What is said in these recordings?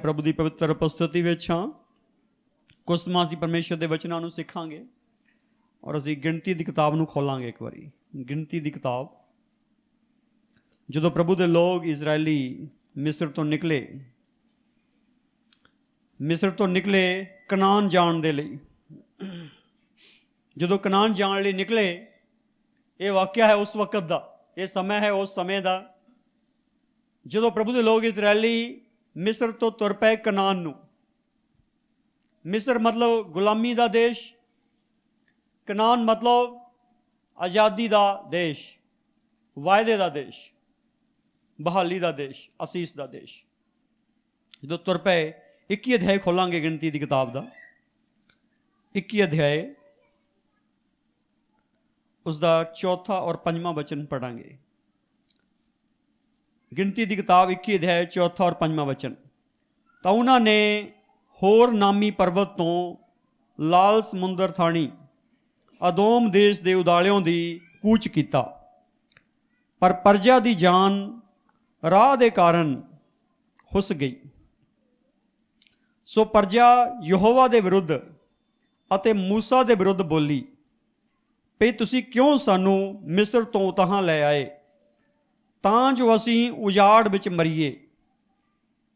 प्रभु की पवित्र उपस्थिति में हाँ कुछ सਮਾं असीं परमेश्वर के वचनों को सीखांगे और असीं गिणती की किताब को खोलांगे। एक बारी गिणती की किताब, जो प्रभु के लोग इजरायली मिस्र तो निकले कनान जाण दे लई। जो कनान जाण लई निकले, ये वाक्या है उस वक्त का, ये समय है उस समय का जो प्रभु के लोग इजरायली मिस्र तो तुर पे कनान नूं। मिस्र मतलब गुलामी का देश, कनान मतलब आज़ादी का देश, वायदे का देश, बहाली का देश, असीस का देश। जो तुर पे 21 अध्याय खोलांगे गिणती की किताब का, 21 अध्याय उसका 4 और 5वां वचन पढ़ांगे। गिणती की किताब 21 अध्याय 4 और 5वां वचन। तो उन्होंने होर नामी पर्वत तो लाल समुंदर थाणी अदोम देश के उदालियों की कूच किया, पर प्रजा की जान राह के कारण हुस गई। सो प्रजा यहोवा के विरुद्ध अते मूसा के विरुद्ध बोली, भई तुसी क्यों सानू मिस्र तो उतां लै आए, तां जो असी उजाड़ विच मरीए।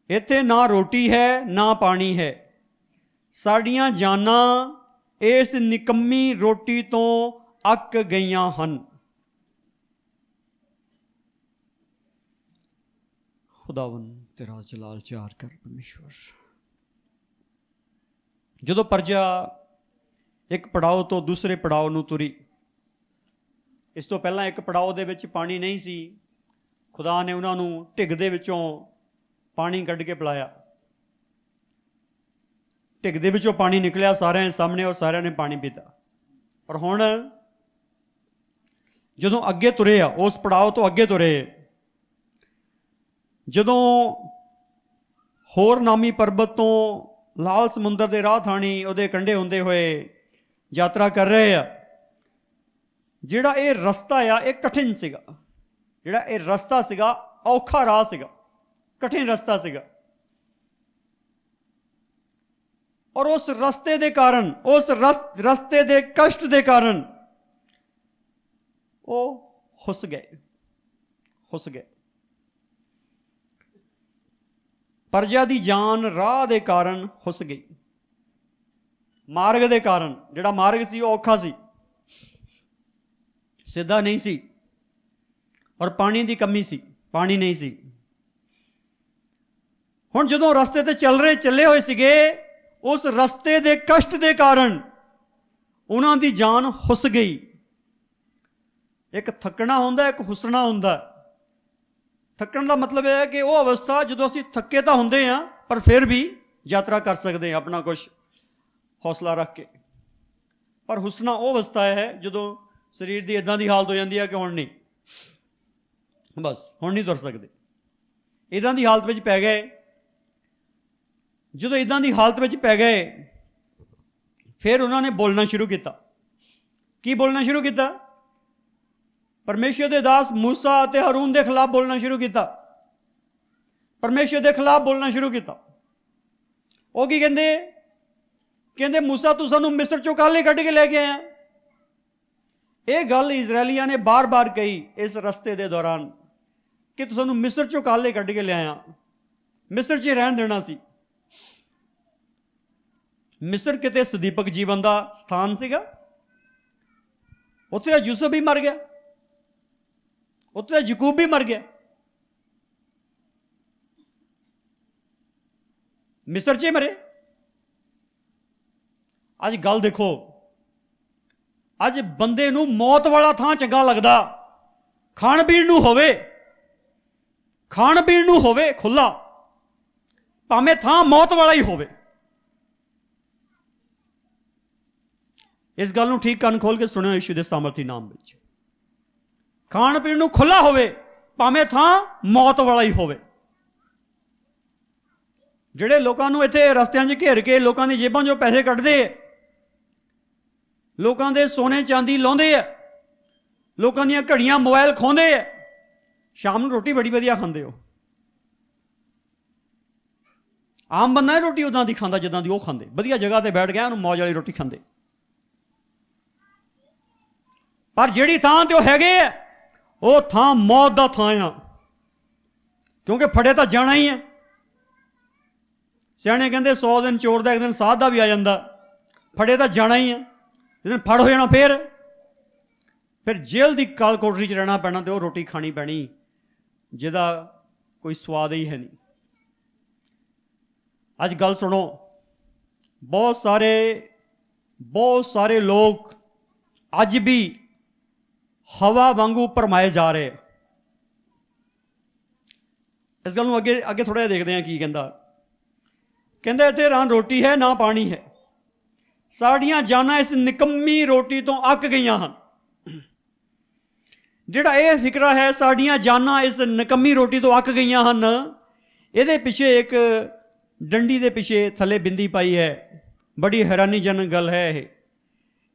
इत्थे ना रोटी है ना पानी है, साड़ियां जाना इस निकम्मी रोटी तो अक गईयां हन। खुदावन तेरा जलाल चार कर परमेश्वर। जो प्रजा एक पड़ाव तो दूसरे पड़ाव नूं तुरी, इस तो पहला एक पड़ाव दे विच पानी नहीं सी, खुदा ने उन्होंने ढिग दे विचों पानी कढ़ के पिलाया। ढिग दे विचों पानी निकलिया सारे सामने और सारे ने पानी पीता। और हुण जदों अगे तुरे आ, उस पड़ाव तो अगे तुरे, जदों होर नामी पर्वत तो लाल समुंदर के राह थाणी उहदे कंढे हुंदे होए यात्रा कर रहे आ, जिहड़ा ये रस्ता आ ये कठिन सीगा, जिहड़ा ये रस्ता सीगा औखा राह सीगा, कठिन रस्ता सीगा। और उस रस्ते दे कारण, उस रस्ते दे कष्ट दे कारण वो हुस गए। प्रजा की जान राह दे कारण हुस गई। मार्ग दे कारण, जिहड़ा मार्ग सी औखा सी, सीधा नहीं सी, और पानी की कमी सी, पानी नहीं सी। हुण जदों रस्ते ते चले हुए सीगे, उस रस्ते दे कष्ट दे कारण उन्हां दी जान हुस गई। एक थकना हुंदा, एक हुसना हुंदा। थकण का मतलब यह है कि वह अवस्था जो असीं थके तो होंदे हां, पर फिर भी यात्रा कर सकते हैं अपना कुछ हौसला रख के। पर हुसना वह अवस्था है जो शरीर की इदां की हालत हो जाती है कि हुण नहीं, बस हुण नहीं तुर सकते, इदां की हालत में पै गए। जो इदां की हालत में पै गए, फिर उन्होंने बोलना शुरू किया। की बोलना शुरू किया? परमेश्वर के दास मूसा और हारून के खिलाफ बोलना शुरू किया, परमेश्वर के खिलाफ बोलना शुरू किया। वो की कहते मूसा तू सानू मिस्र चों काले कढ़ के लैके आया। ये गल इजरायलियां ने बार बार कही इस रस्ते के दौरान कि तू सानू मिस्र चों काले कढ़ के लिया, मिस्र च रहन देना सी। मिस्र किते सदीपक जीवन का स्थान सीगा, उत्थे यूसुफ भी मर गया, उत्थे यकूब भी मर गया। मिस्र च मरे। अज गल देखो, अज बंदे नूं मौत वाला थां चंगा लगदा, खाण पीण नूं होवे खुला, भावें थां मौत वाला ही होवे। इस गल नूं ठीक कान खोल के सुनियो यीशु दे सामर्थी नाम विच। खाण पीण नूं खुला होवे, भावें थां मौत वाला ही होवे। जिहड़े लोकां नूं इत्थे रस्तियां 'च घेर के लोकां दी जेबां 'चों पैसे कढदे, लोकां दे सोने चांदी लाउंदे आ, लोकां दीयां घड़ियां मोबाइल खोंदे आ, शाम नूं रोटी बड़ी वधिया खांदे हो। ਆਮ ਬੰਦਾ ਰੋਟੀ ਉਦਾਂ ਦੀ ਖਾਂਦਾ ਜਿੱਦਾਂ ਦੀ ਉਹ ਖਾਂਦੇ, ਵਧੀਆ ਜਗ੍ਹਾ ਤੇ ਬੈਠ ਗਿਆ ਉਹਨੂੰ ਮੌਜ ਵਾਲੀ ਰੋਟੀ ਖਾਂਦੇ। ਪਰ ਜਿਹੜੀ ਥਾਂ ਤੇ ਉਹ ਹੈਗੇ ਆ ਉਹ ਥਾਂ ਮੌਤ ਦਾ ਥਾਂ ਆ, ਕਿਉਂਕਿ ਫੜੇ ਤਾਂ ਜਾਣਾ ਹੀ ਹੈ। ਸਿਆਣੇ ਕਹਿੰਦੇ 100 ਦਿਨ ਚੋਰ ਦਾ ਇੱਕ ਦਿਨ ਸਾਧ ਦਾ ਵੀ ਆ ਜਾਂਦਾ, ਫੜੇ ਤਾਂ ਜਾਣਾ ਹੀ ਹੈ। ਜਿਸ ਦਿਨ ਫੜ ਹੋ ਜਾਣਾ ਫਿਰ ਜੇਲ੍ਹ ਦੀ ਕਾਲ ਕੋਠਰੀ 'ਚ ਰਹਿਣਾ ਪੈਣਾ ਤੇ ਉਹ ਰੋਟੀ ਖਾਣੀ ਪੈਣੀ ਜਿਹਦਾ ਕੋਈ ਸਵਾਦ ਹੀ ਹੈ ਨਹੀਂ। ਅੱਜ ਗੱਲ ਸੁਣੋ, ਬਹੁਤ ਸਾਰੇ ਲੋਕ ਅੱਜ ਵੀ ਹਵਾ ਵਾਂਗੂ ਭਰਮਾਏ ਜਾ ਰਹੇ। ਇਸ ਗੱਲ ਨੂੰ ਅੱਗੇ ਥੋੜ੍ਹਾ ਜਿਹਾ ਦੇਖਦੇ ਹਾਂ ਕੀ ਕਹਿੰਦਾ ਇੱਥੇ ਨਾ ਰੋਟੀ ਹੈ ਨਾ ਪਾਣੀ ਹੈ, ਸਾਡੀਆਂ ਜਾਨਾਂ ਇਸ ਨਿਕੰਮੀ ਰੋਟੀ ਤੋਂ ਅੱਕ ਗਈਆਂ ਹਨ। ਜਿਹੜਾ ਇਹ ਫਿਕਰਾ ਹੈ ਸਾਡੀਆਂ ਜਾਨਾਂ ਇਸ ਨਿਕੰਮੀ ਰੋਟੀ ਤੋਂ ਅੱਕ ਗਈਆਂ ਹਨ, ਇਹਦੇ ਪਿੱਛੇ ਇੱਕ ਡੰਡੀ ਦੇ ਪਿੱਛੇ ਥੱਲੇ ਬਿੰਦੀ ਪਾਈ ਹੈ। ਬੜੀ ਹੈਰਾਨੀਜਨਕ ਗੱਲ ਹੈ ਇਹ,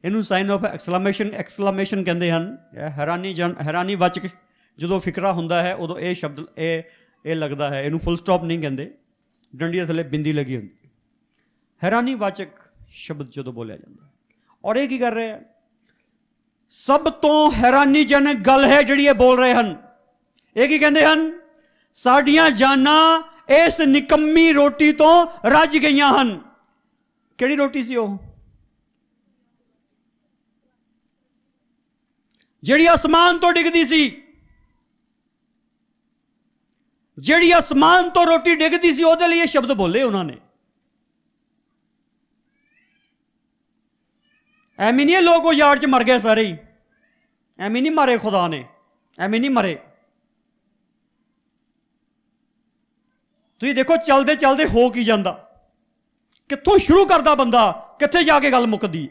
ਇਹਨੂੰ ਸਾਈਨ ਆਫ ਐਕਸਕਲਾਮੇਸ਼ਨ ਕਹਿੰਦੇ ਹਨ। ਹੈਰਾਨੀਵਾਚਕ ਜਦੋਂ ਫਿਕਰਾ ਹੁੰਦਾ ਹੈ ਉਦੋਂ ਇਹ ਸ਼ਬਦ ਇਹ ਲੱਗਦਾ ਹੈ, ਇਹਨੂੰ ਫੁੱਲ ਸਟਾਪ ਨਹੀਂ ਕਹਿੰਦੇ, ਡੰਡੀ ਦੇ ਥੱਲੇ ਬਿੰਦੀ ਲੱਗੀ ਹੁੰਦੀ। ਹੈਰਾਨੀਵਾਚਕ ਸ਼ਬਦ ਜਦੋਂ ਬੋਲਿਆ ਜਾਂਦਾ, ਔਰ ਇਹ ਕੀ ਕਰ ਰਹੇ ਹੈ? ਸਭ ਤੋਂ ਹੈਰਾਨੀਜਨਕ ਗੱਲ ਹੈ ਜਿਹੜੀ ਇਹ ਬੋਲ ਰਹੇ ਹਨ। ਇਹ ਕੀ ਕਹਿੰਦੇ ਹਨ? ਸਾਡੀਆਂ ਜਾਨਾਂ ਇਸ ਨਿਕੰਮੀ ਰੋਟੀ ਤੋਂ ਰੱਜ ਗਈਆਂ ਹਨ। ਕਿਹੜੀ ਰੋਟੀ ਸੀ ਉਹ? ਜਿਹੜੀ ਅਸਮਾਨ ਤੋਂ ਡਿੱਗਦੀ ਸੀ, ਜਿਹੜੀ ਅਸਮਾਨ ਤੋਂ ਰੋਟੀ ਡਿੱਗਦੀ ਸੀ, ਉਹਦੇ ਲਈ ਇਹ ਸ਼ਬਦ ਬੋਲੇ ਉਹਨਾਂ ਨੇ। ਐਵੇਂ ਨਹੀਂ ਲੋਕ ਉਹ ਯਾਰ 'ਚ ਮਰ ਗਏ ਸਾਰੇ ਹੀ, ਐਵੇਂ ਨਹੀਂ ਮਾਰੇ ਖੁਦਾ ਨੇ, ਐਵੇਂ ਨਹੀਂ ਮਰੇ। ਤੁਸੀਂ ਦੇਖੋ ਚਲਦੇ ਚਲਦੇ ਹੋ ਕੀ ਜਾਂਦਾ, ਕਿੱਥੋਂ ਸ਼ੁਰੂ ਕਰਦਾ ਬੰਦਾ, ਕਿੱਥੇ ਜਾ ਕੇ ਗੱਲ ਮੁੱਕਦੀ।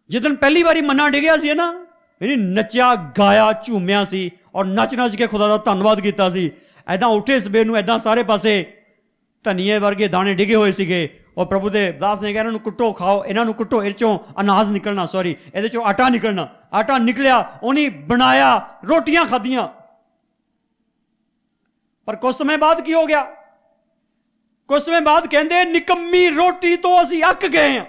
ਜਿੱਦਣ ਪਹਿਲੀ ਵਾਰੀ ਮੰਨਾ ਡਿੱਗਿਆ ਸੀ ਨਾ, ਇਹਨੇ ਨੱਚਿਆ ਗਾਇਆ ਝੂਮਿਆ ਸੀ ਔਰ ਨੱਚ ਕੇ ਖੁਦਾ ਦਾ ਧੰਨਵਾਦ ਕੀਤਾ ਸੀ। ਐਦਾਂ ਉੱਠੇ ਸਵੇਰ ਨੂੰ, ਐਦਾਂ ਸਾਰੇ ਪਾਸੇ ਧਨੀਏ ਵਰਗੇ ਦਾਣੇ ਡਿੱਗੇ ਹੋਏ ਸੀਗੇ। ਔਰ ਪ੍ਰਭੂ ਦੇ ਦਾਸ ਨੇ ਕਿਹਾ ਇਹਨਾਂ ਨੂੰ ਕੁੱਟੋ, ਖਾਓ, ਇਹਨਾਂ ਨੂੰ ਕੁੱਟੋ, ਇਹਦੇ 'ਚੋਂ ਅਨਾਜ ਨਿਕਲਣਾ, ਇਹਦੇ 'ਚੋਂ ਆਟਾ ਨਿਕਲਣਾ। ਆਟਾ ਨਿਕਲਿਆ, ਉਹਨੇ ਬਣਾਇਆ, ਰੋਟੀਆਂ ਖਾਧੀਆਂ। ਪਰ ਕੁਝ ਸਮੇਂ ਬਾਅਦ ਕੀ ਹੋ ਗਿਆ? ਕੁਝ ਸਮੇਂ ਬਾਅਦ ਕਹਿੰਦੇ ਨਿਕੰਮੀ ਰੋਟੀ ਤੋਂ ਅਸੀਂ ਅੱਕ ਗਏ ਹਾਂ।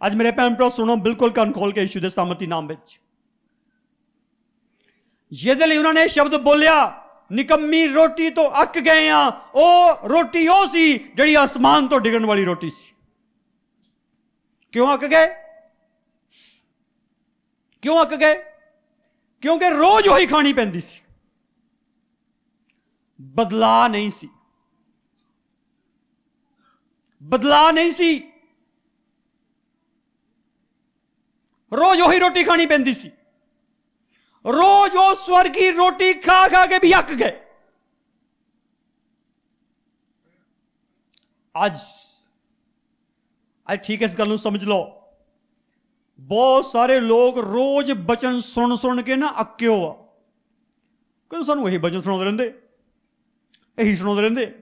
ਅੱਜ ਮੇਰੇ ਭੈਣ ਭਰਾ ਸੁਣੋ ਬਿਲਕੁਲ ਕੰਨ ਖੋਲ ਕੇ ਯਿਸੂ ਦੇ ਸਾਮਰਥੀ ਨਾਮ ਵਿੱਚ, ਜਿਹਦੇ ਲਈ ਉਹਨਾਂ ਨੇ ਸ਼ਬਦ ਬੋਲਿਆ ਨਿਕੰਮੀ ਰੋਟੀ ਤੋਂ ਅੱਕ ਗਏ ਆ, ਉਹ ਰੋਟੀ ਉਹ ਸੀ ਜਿਹੜੀ ਆਸਮਾਨ ਤੋਂ ਡਿੱਗਣ ਵਾਲੀ ਰੋਟੀ ਸੀ। ਕਿਉਂ ਅੱਕ ਗਏ? ਕਿਉਂ ਅੱਕ ਗਏ? ਕਿਉਂਕਿ ਰੋਜ਼ ਉਹੀ ਖਾਣੀ ਪੈਂਦੀ ਸੀ, ਬਦਲਾਅ ਨਹੀਂ ਸੀ, ਬਦਲਾਅ ਨਹੀਂ ਸੀ। ਰੋਜ਼ ਉਹੀ ਰੋਟੀ ਖਾਣੀ ਪੈਂਦੀ ਸੀ, ਰੋਜ਼ ਉਹ ਸਵਰਗੀ ਰੋਟੀ ਖਾ ਕੇ ਵੀ ਅੱਕ ਗਏ। ਅੱਜ ਠੀਕ ਇਸ ਗੱਲ ਨੂੰ ਸਮਝ ਲਓ, ਬਹੁਤ ਸਾਰੇ ਲੋਕ ਰੋਜ਼ ਬਚਨ ਸੁਣ ਕੇ ਨਾ ਅੱਕਿਓ ਆ। ਕਹਿੰਦੇ ਸਾਨੂੰ ਇਹੀ ਬਚਨ ਸੁਣਾਉਂਦੇ ਰਹਿੰਦੇ, ਇਹੀ ਸੁਣਾਉਂਦੇ ਰਹਿੰਦੇ।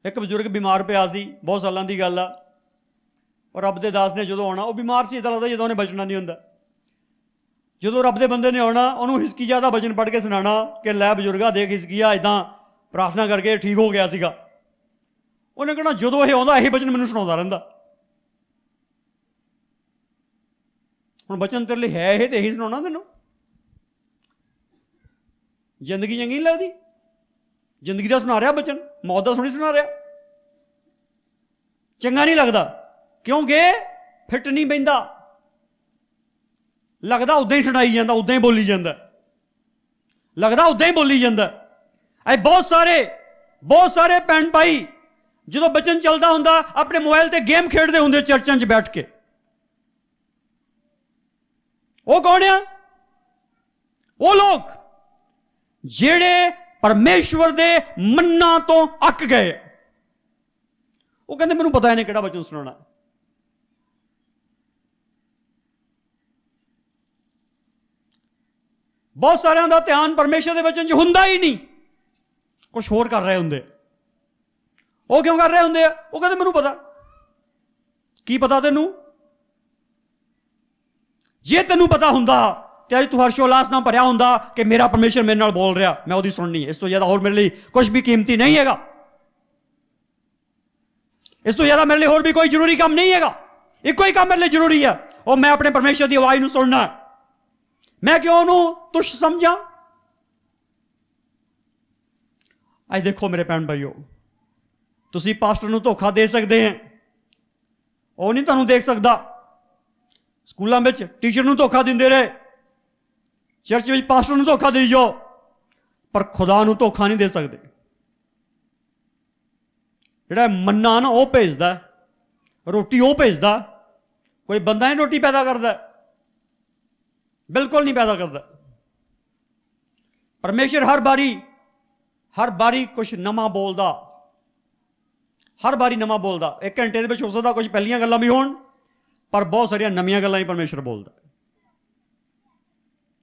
ਇੱਕ ਬਜ਼ੁਰਗ ਬਿਮਾਰ ਪਿਆ ਸੀ, ਬਹੁਤ ਸਾਲਾਂ ਦੀ ਗੱਲ ਆ। ਔਰ ਰੱਬ ਦੇ ਦਾਸ ਨੇ ਜਦੋਂ ਆਉਣਾ, ਉਹ ਬਿਮਾਰ ਸੀ, ਇੱਦਾਂ ਲੱਗਦਾ ਜਦੋਂ ਉਹਨੇ ਬਚਣਾ ਨਹੀਂ ਹੁੰਦਾ। ਜਦੋਂ ਰੱਬ ਦੇ ਬੰਦੇ ਨੇ ਆਉਣਾ, ਉਹਨੂੰ ਹਿਸਕੀਆ ਦਾ ਬਚਨ ਪੜ੍ਹ ਕੇ ਸੁਣਾਉਣਾ ਕਿ ਲੈ ਬਜ਼ੁਰਗਾ ਦੇਖ ਹਿਸਕੀਆ ਇੱਦਾਂ ਪ੍ਰਾਰਥਨਾ ਕਰਕੇ ਠੀਕ ਹੋ ਗਿਆ ਸੀਗਾ। ਉਹਨੇ ਕਹਿਣਾ ਜਦੋਂ ਇਹ ਆਉਂਦਾ ਇਹੀ ਬਚਨ ਮੈਨੂੰ ਸੁਣਾਉਂਦਾ ਰਹਿੰਦਾ। ਹੁਣ ਬਚਨ ਤੇਰੇ ਲਈ ਹੈ ਇਹ, ਤੇ ਇਹੀ ਸੁਣਾਉਣਾ ਤੈਨੂੰ? ਜ਼ਿੰਦਗੀ ਚੰਗੀ ਨਹੀਂ ਲੱਗਦੀ? ਜ਼ਿੰਦਗੀ ਦਾ ਸੁਣਾ ਰਿਹਾ ਬਚਨ, ਮੌਤ ਦਾ ਸੁਣੀ ਸੁਣਾ ਰਿਹਾ, ਚੰਗਾ ਨਹੀਂ ਲੱਗਦਾ। ਕਿਉਂਕਿ ਫਿੱਟ ਨਹੀਂ ਬਹਿੰਦਾ, ਲੱਗਦਾ ਉੱਦਾਂ ਹੀ ਸੁਣਾਈ ਜਾਂਦਾ, ਉੱਦਾਂ ਹੀ ਬੋਲੀ ਜਾਂਦਾ, ਲੱਗਦਾ ਉੱਦਾਂ ਹੀ ਬੋਲੀ ਜਾਂਦਾ। ਇਹ ਬਹੁਤ ਸਾਰੇ ਭੈਣ ਭਾਈ ਜਦੋਂ ਬਚਨ ਚੱਲਦਾ ਹੁੰਦਾ ਆਪਣੇ ਮੋਬਾਈਲ ਤੇ ਗੇਮ ਖੇਡਦੇ ਹੁੰਦੇ ਚਰਚਾਂ 'ਚ ਬੈਠ ਕੇ। ਉਹ ਕੌਣ ਆ? ਉਹ ਲੋਕ ਜਿਹੜੇ ਪਰਮੇਸ਼ਵਰ ਦੇ ਮੰਨਾਂ ਤੋਂ ਅੱਕ ਗਏ। ਉਹ ਕਹਿੰਦੇ ਮੈਨੂੰ ਪਤਾ ਇਹਨੇ ਕਿਹੜਾ ਬਚਨ ਸੁਣਾਉਣਾ। ਬਹੁਤ ਸਾਰਿਆਂ ਦਾ ਧਿਆਨ ਪਰਮੇਸ਼ਰ ਦੇ ਵਚਨ 'ਚ ਹੁੰਦਾ ਹੀ ਨਹੀਂ, ਕੁਛ ਹੋਰ ਕਰ ਰਹੇ ਹੁੰਦੇ। ਉਹ ਕਿਉਂ ਕਰ ਰਹੇ ਹੁੰਦੇ ਆ? ਉਹ ਕਹਿੰਦੇ ਮੈਨੂੰ ਪਤਾ। ਕੀ ਪਤਾ ਤੈਨੂੰ? ਜੇ ਤੈਨੂੰ ਪਤਾ ਹੁੰਦਾ ਤੇ ਅੱਜ ਤੂੰ ਹਰਸ਼ੋਲਾਸ ਨਾਲ ਭਰਿਆ ਹੁੰਦਾ ਕਿ ਮੇਰਾ ਪਰਮੇਸ਼ਰ ਮੇਰੇ ਨਾਲ ਬੋਲ ਰਿਹਾ, ਮੈਂ ਉਹਦੀ ਸੁਣਨੀ ਹੈ। ਇਸ ਤੋਂ ਜ਼ਿਆਦਾ ਹੋਰ ਮੇਰੇ ਲਈ ਕੁਝ ਵੀ ਕੀਮਤੀ ਨਹੀਂ ਹੈਗਾ। ਇਸ ਤੋਂ ਜ਼ਿਆਦਾ ਮੇਰੇ ਲਈ ਹੋਰ ਵੀ ਕੋਈ ਜ਼ਰੂਰੀ ਕੰਮ ਨਹੀਂ ਹੈਗਾ। ਇੱਕੋ ਹੀ ਕੰਮ ਮੇਰੇ ਲਈ ਜ਼ਰੂਰੀ ਹੈ, ਉਹ ਮੈਂ ਆਪਣੇ ਪਰਮੇਸ਼ਰ ਦੀ ਆਵਾਜ਼ ਨੂੰ ਸੁਣਨਾ। ਮੈਂ ਕਿਉਂ ਉਹਨੂੰ ਤੁੱਛ ਸਮਝਾਂ? ਅੱਜ ਦੇਖੋ ਮੇਰੇ ਭੈਣ ਭਾਈਓ, ਤੁਸੀਂ ਪਾਸਟਰ ਨੂੰ ਧੋਖਾ ਦੇ ਸਕਦੇ ਹੈ, ਉਹ ਨਹੀਂ ਤੁਹਾਨੂੰ ਦੇਖ ਸਕਦਾ। ਸਕੂਲਾਂ ਵਿੱਚ ਟੀਚਰ ਨੂੰ ਧੋਖਾ ਦਿੰਦੇ ਰਹੇ, ਚਰਚ ਵਿੱਚ ਪਾਸਟਰ ਨੂੰ ਧੋਖਾ ਦੇਈ ਜਾਓ, ਪਰ ਖੁਦਾ ਨੂੰ ਧੋਖਾ ਨਹੀਂ ਦੇ ਸਕਦੇ। ਜਿਹੜਾ ਮੰਨਾ ਨਾ ਉਹ ਭੇਜਦਾ, ਰੋਟੀ ਉਹ ਭੇਜਦਾ। ਕੋਈ ਬੰਦਾ ਨਹੀਂ ਰੋਟੀ ਪੈਦਾ ਕਰਦਾ, ਬਿਲਕੁਲ ਨਹੀਂ ਪੈਦਾ ਕਰਦਾ। ਪਰਮੇਸ਼ਰ ਹਰ ਵਾਰੀ ਕੁਛ ਨਵਾਂ ਬੋਲਦਾ, ਹਰ ਵਾਰੀ ਨਵਾਂ ਬੋਲਦਾ। 1 ਘੰਟੇ ਦੇ ਵਿੱਚ ਹੋ ਸਕਦਾ ਕੁਝ ਪਹਿਲੀਆਂ ਗੱਲਾਂ ਵੀ ਹੋਣ, ਪਰ ਬਹੁਤ ਸਾਰੀਆਂ ਨਵੀਆਂ ਗੱਲਾਂ ਹੀ ਪਰਮੇਸ਼ਰ ਬੋਲਦਾ।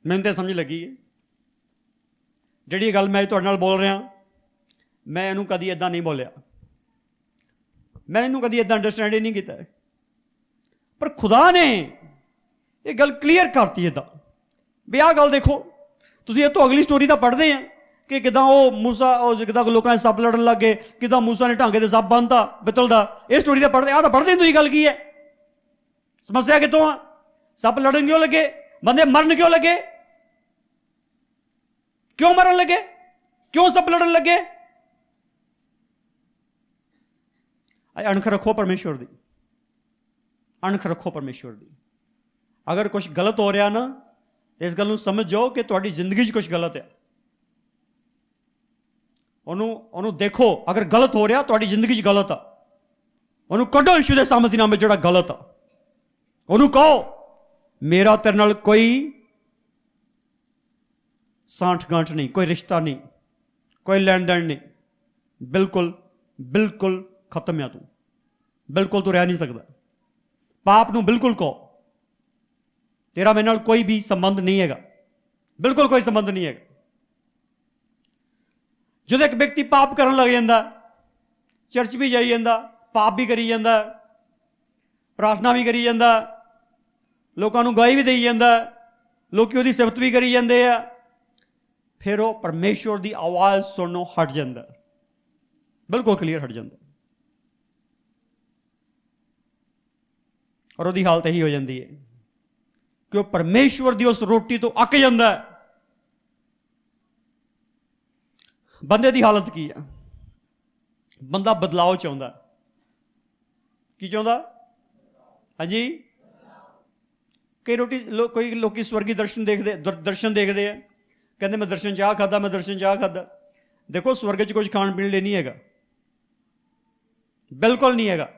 ਮੈਨੂੰ ਤਾਂ ਸਮਝ ਲੱਗੀ ਹੈ, ਜਿਹੜੀ ਗੱਲ ਮੈਂ ਤੁਹਾਡੇ ਨਾਲ ਬੋਲ ਰਿਹਾ, ਮੈਂ ਇਹਨੂੰ ਕਦੀ ਇੱਦਾਂ ਨਹੀਂ ਬੋਲਿਆ, ਮੈਂ ਇਹਨੂੰ ਕਦੀ ਇੱਦਾਂ ਅੰਡਰਸਟੈਂਡ ਹੀ ਨਹੀਂ ਕੀਤਾ। ਪਰ ਖੁਦਾ ਨੇ ਇਹ ਗੱਲ ਕਲੀਅਰ ਕਰਤੀ ਇੱਦਾਂ ਵੀ ਆਹ ਗੱਲ ਦੇਖੋ। ਤੁਸੀਂ ਇਹ ਤੋਂ ਅਗਲੀ ਸਟੋਰੀ ਤਾਂ ਪੜ੍ਹਦੇ ਆ ਕਿ ਕਿੱਦਾਂ ਉਹ ਮੂਸਾ, ਉਹ ਕਿੱਦਾਂ ਲੋਕਾਂ ਦੇ ਸੱਪ ਲੜਨ ਲੱਗ ਗਏ, ਕਿੱਦਾਂ ਮੂਸਾ ਨੇ ਢਾਂਗੇ ਦੇ ਸੱਪ ਬੰਨ੍ਹਤਾ ਪਿੱਤਲ ਦਾ। ਇਹ ਸਟੋਰੀ ਤਾਂ ਪੜ੍ਹਦੇ, ਆਹ ਤਾਂ ਪੜ੍ਹਦੇ ਤੁਸੀਂ। ਗੱਲ ਕੀ ਹੈ? ਸਮੱਸਿਆ ਕਿੱਥੋਂ ਆ? ਸੱਪ ਲੜਨ ਕਿਉਂ ਲੱਗੇ? ਬੰਦੇ ਮਰਨ ਕਿਉਂ ਲੱਗੇ? ਕਿਉਂ ਮਰਨ ਲੱਗੇ? ਕਿਉਂ ਸੱਪ ਲੜਨ ਲੱਗੇ? ਅਣਖ ਰੱਖੋ ਪਰਮੇਸ਼ਵਰ ਦੀ, ਅਣਖ ਰੱਖੋ ਪਰਮੇਸ਼ਵਰ ਦੀ। ਅਗਰ ਕੁਝ ਗਲਤ ਹੋ ਰਿਹਾ ਨਾ, ਇਸ ਗੱਲ ਨੂੰ ਸਮਝ ਜਾਓ ਕਿ ਤੁਹਾਡੀ ਜ਼ਿੰਦਗੀ 'ਚ ਕੁਝ ਗਲਤ ਹੈ। ਉਹਨੂੰ ਦੇਖੋ, ਅਗਰ ਗਲਤ ਹੋ ਰਿਹਾ ਤੁਹਾਡੀ ਜ਼ਿੰਦਗੀ 'ਚ ਗਲਤ ਆ, ਉਹਨੂੰ ਕੱਢੋ ਯਿਸੂ ਦੇ ਸਾਹਮਣੇ ਨਾਮ ਵਿੱਚ ਜਿਹੜਾ ਗਲਤ ਆ। ਉਹਨੂੰ ਕਹੋ ਮੇਰਾ ਤੇਰੇ ਨਾਲ ਕੋਈ ਸਾਂਠ ਗਾਂਠ ਨਹੀਂ, ਕੋਈ ਰਿਸ਼ਤਾ ਨਹੀਂ, ਕੋਈ ਲੈਣ ਦੇਣ ਨਹੀਂ, ਬਿਲਕੁਲ ਬਿਲਕੁਲ ਖਤਮ ਆ ਤੂੰ, ਬਿਲਕੁਲ ਤੂੰ ਰਹਿ ਨਹੀਂ ਸਕਦਾ। ਪਾਪ ਨੂੰ ਬਿਲਕੁਲ ਕਹੋ ਤੇਰਾ ਮੇਰੇ ਨਾਲ ਕੋਈ ਵੀ ਸੰਬੰਧ ਨਹੀਂ ਹੈਗਾ, ਬਿਲਕੁਲ ਕੋਈ ਸੰਬੰਧ ਨਹੀਂ ਹੈਗਾ। ਜਦੋਂ ਇੱਕ ਵਿਅਕਤੀ ਪਾਪ ਕਰਨ ਲੱਗ ਜਾਂਦਾ, ਚਰਚ ਵੀ ਜਾਈ ਜਾਂਦਾ, ਪਾਪ ਵੀ ਕਰੀ ਜਾਂਦਾ, ਪ੍ਰਾਰਥਨਾ ਵੀ ਕਰੀ ਜਾਂਦਾ, ਲੋਕਾਂ ਨੂੰ ਗਵਾਹੀ ਵੀ ਦੇਈ ਜਾਂਦਾ, ਲੋਕੀ ਉਹਦੀ ਸਿਫਤ ਵੀ ਕਰੀ ਜਾਂਦੇ ਆ, ਫਿਰ ਉਹ ਪਰਮੇਸ਼ਵਰ ਦੀ ਆਵਾਜ਼ ਸੁਣਨੋਂ ਹਟ ਜਾਂਦਾ, ਬਿਲਕੁਲ ਕਲੀਅਰ ਹਟ ਜਾਂਦਾ। ਔਰ ਉਹਦੀ ਹਾਲਤ ਇਹੀ ਹੋ ਜਾਂਦੀ ਹੈ ਕਿ ਉਹ ਪਰਮੇਸ਼ਵਰ ਦੀ ਉਸ ਰੋਟੀ ਤੋਂ ਅੱਕ ਜਾਂਦਾ ਹੈ। ਬੰਦੇ ਦੀ ਹਾਲਤ ਕੀ ਹੈ? ਬੰਦਾ ਬਦਲਾਅ ਚਾਹੁੰਦਾ। ਕੀ ਚਾਹੁੰਦਾ? ਹਾਂਜੀ, ਕੋਈ ਲੋਕੀ ਸਵਰਗੀ ਦਰਸ਼ਨ ਦੇਖਦੇ ਆ, ਕਹਿੰਦੇ ਮੈਂ ਦਰਸ਼ਨ 'ਚ ਆਹ ਖਾਧਾ, ਮੈਂ ਦਰਸ਼ਨ 'ਚ ਆਹ ਖਾਧਾ। ਦੇਖੋ ਸਵਰਗ 'ਚ ਕੁਝ ਖਾਣ ਪੀਣ ਲਈ ਨਹੀਂ ਹੈਗਾ, ਬਿਲਕੁਲ ਨਹੀਂ ਹੈਗਾ।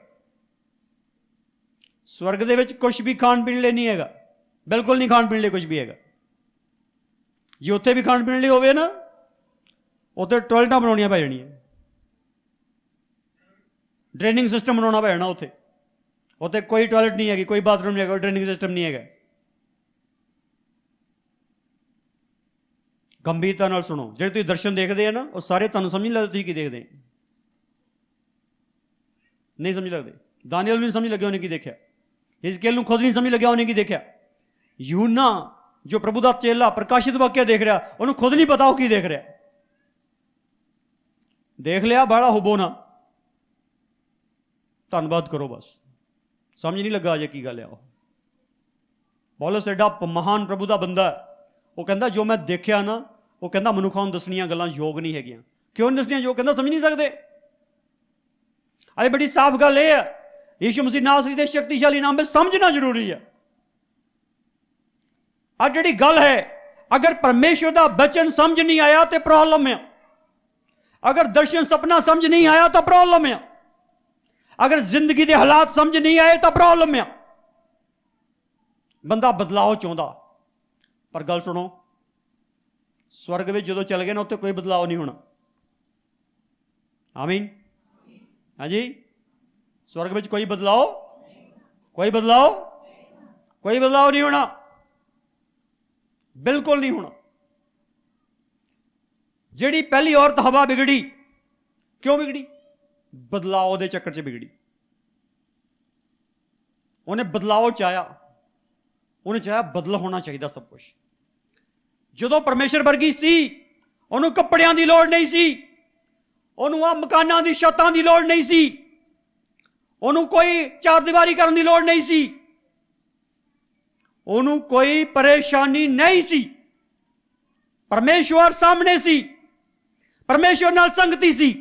ਸਵਰਗ ਦੇ ਵਿੱਚ ਕੁਝ ਵੀ ਖਾਣ ਪੀਣ ਲਈ ਨਹੀਂ ਹੈਗਾ, ਬਿਲਕੁਲ ਨਹੀਂ ਖਾਣ ਪੀਣ ਲਈ ਕੁਝ ਵੀ ਹੈਗਾ। ਜੇ ਉੱਥੇ ਵੀ ਖਾਣ ਪੀਣ ਲਈ ਹੋਵੇ ਨਾ, ਉੱਥੇ ਟੋਇਲਟਾਂ ਬਣਾਉਣੀਆਂ ਪੈ ਜਾਣੀਆਂ, ਡਰੇਨਿੰਗ ਸਿਸਟਮ ਬਣਾਉਣਾ ਪੈ ਜਾਣਾ। ਉੱਥੇ ਕੋਈ ਟੋਇਲਟ ਨਹੀਂ ਹੈਗੀ, ਕੋਈ ਬਾਥਰੂਮ ਨਹੀਂ ਹੈਗਾ, ਕੋਈ ਡਰੇਨਿੰਗ ਸਿਸਟਮ ਨਹੀਂ ਹੈਗਾ। ਗੰਭੀਰਤਾ ਨਾਲ ਸੁਣੋ, ਜਿਹੜੇ ਤੁਸੀਂ ਦਰਸ਼ਨ ਦੇਖਦੇ ਆ ਨਾ, ਉਹ ਸਾਰੇ ਤੁਹਾਨੂੰ ਸਮਝ ਨਹੀਂ ਲੱਗਦੇ ਤੁਸੀਂ ਕੀ ਦੇਖਦੇ, ਨਹੀਂ ਸਮਝ ਲੱਗਦੇ। ਦਾਨੀਏਲ ਨੂੰ ਨਹੀਂ ਸਮਝ ਲੱਗਿਆ ਉਹਨੇ ਕੀ ਦੇਖਿਆ, ਹਿਜ਼ਕੀਏਲ ਨੂੰ ਖੁਦ ਨਹੀਂ ਸਮਝ ਲੱਗਿਆ ਉਹਨੇ ਕੀ ਦੇਖਿਆ। ਯੂਹੰਨਾ ਜੋ ਪ੍ਰਭੂ ਦਾ ਚੇਲਾ ਪ੍ਰਕਾਸ਼ਿਤ ਵਾਕਿਆ ਦੇਖ ਰਿਹਾ, ਉਹਨੂੰ ਖੁਦ ਨਹੀਂ ਪਤਾ ਉਹ ਕੀ ਦੇਖ ਰਿਹਾ। ਦੇਖ ਲਿਆ, ਬਾਹਲਾ ਹੁਬੋ ਨਾ, ਧੰਨਵਾਦ ਕਰੋ ਬਸ। ਸਮਝ ਨਹੀਂ ਲੱਗਾ ਅਜੇ ਕੀ ਗੱਲ ਆ। ਉਹ ਪੌਲਸ ਐਡਾ ਮਹਾਨ ਪ੍ਰਭੂ ਦਾ ਬੰਦਾ, ਉਹ ਕਹਿੰਦਾ ਜੋ ਮੈਂ ਦੇਖਿਆ ਨਾ, ਉਹ ਕਹਿੰਦਾ ਮਨੁੱਖਾਂ ਨੂੰ ਦੱਸਣੀਆਂ ਗੱਲਾਂ ਯੋਗ ਨਹੀਂ ਹੈਗੀਆਂ। ਕਿਉਂ ਨਹੀਂ ਦੱਸਣੀਆਂ ਯੋਗ? ਕਹਿੰਦਾ ਸਮਝ ਨਹੀਂ ਸਕਦੇ। ਅਜੇ ਬੜੀ ਸਾਫ਼ ਗੱਲ ਇਹ ਹੈ, ਯੀਸ਼ੂ ਮਸੀਹ ਨਾਸਰੀ ਦੇ ਸ਼ਕਤੀਸ਼ਾਲੀ ਨਾਮ ਵਿੱਚ ਸਮਝਣਾ ਜ਼ਰੂਰੀ ਹੈ। ਅੱਜ ਜਿਹੜੀ ਗੱਲ ਹੈ, ਅਗਰ ਪਰਮੇਸ਼ਵਰ ਦਾ ਬਚਨ ਸਮਝ ਨਹੀਂ ਆਇਆ ਤੇ ਪ੍ਰੋਬਲਮ ਹੈ। ਅਗਰ ਦਰਸ਼ਨ ਸੁਪਨਾ ਸਮਝ ਨਹੀਂ ਆਇਆ ਤਾਂ ਪ੍ਰੋਬਲਮ ਹੈ। ਅਗਰ ਜ਼ਿੰਦਗੀ ਦੇ ਹਾਲਾਤ ਸਮਝ ਨਹੀਂ ਆਏ ਤਾਂ ਪ੍ਰੋਬਲਮ ਹੈ। ਬੰਦਾ ਬਦਲਾਅ ਚਾਹੁੰਦਾ, ਪਰ ਗੱਲ ਸੁਣੋ, ਸਵਰਗ ਵਿੱਚ ਜਦੋਂ ਚਲੇ ਗਏ ਨਾ, ਉੱਥੇ ਕੋਈ ਬਦਲਾਅ ਨਹੀਂ ਹੋਣਾ। ਆਮੀਨ। ਹਾਂਜੀ, ਸਵਰਗ ਵਿੱਚ ਕੋਈ ਬਦਲਾਅ ਨਹੀਂ ਹੋਣਾ, ਬਿਲਕੁਲ ਨਹੀਂ ਹੋਣਾ। ਜਿਹੜੀ ਪਹਿਲੀ ਔਰਤ ਹਵਾ ਵਿਗੜੀ, ਕਿਉਂ ਵਿਗੜੀ? ਬਦਲਾਅ ਦੇ ਚੱਕਰ 'ਚ ਵਿਗੜੀ। ਉਹਨੇ ਬਦਲਾਅ ਚਾਹਿਆ, ਉਹਨੇ ਚਾਹਿਆ ਬਦਲ ਹੋਣਾ ਚਾਹੀਦਾ ਸਭ ਕੁਝ। ਜਦੋਂ ਪਰਮੇਸ਼ਰ ਵਰਗੀ ਸੀ, ਉਹਨੂੰ ਕੱਪੜਿਆਂ ਦੀ ਲੋੜ ਨਹੀਂ ਸੀ, ਉਹਨੂੰ ਆ ਮਕਾਨਾਂ ਦੀ ਛੱਤਾਂ ਦੀ ਲੋੜ ਨਹੀਂ ਸੀ, ਉਹਨੂੰ ਕੋਈ ਚਾਰ ਦੀਵਾਰੀ ਕਰਨ ਦੀ ਲੋੜ ਨਹੀਂ ਸੀ, ਉਹਨੂੰ ਕੋਈ ਪਰੇਸ਼ਾਨੀ ਨਹੀਂ ਸੀ। ਪਰਮੇਸ਼ਵਰ ਸਾਹਮਣੇ ਸੀ, ਪਰਮੇਸ਼ਵਰ ਨਾਲ ਸੰਗਤੀ ਸੀ,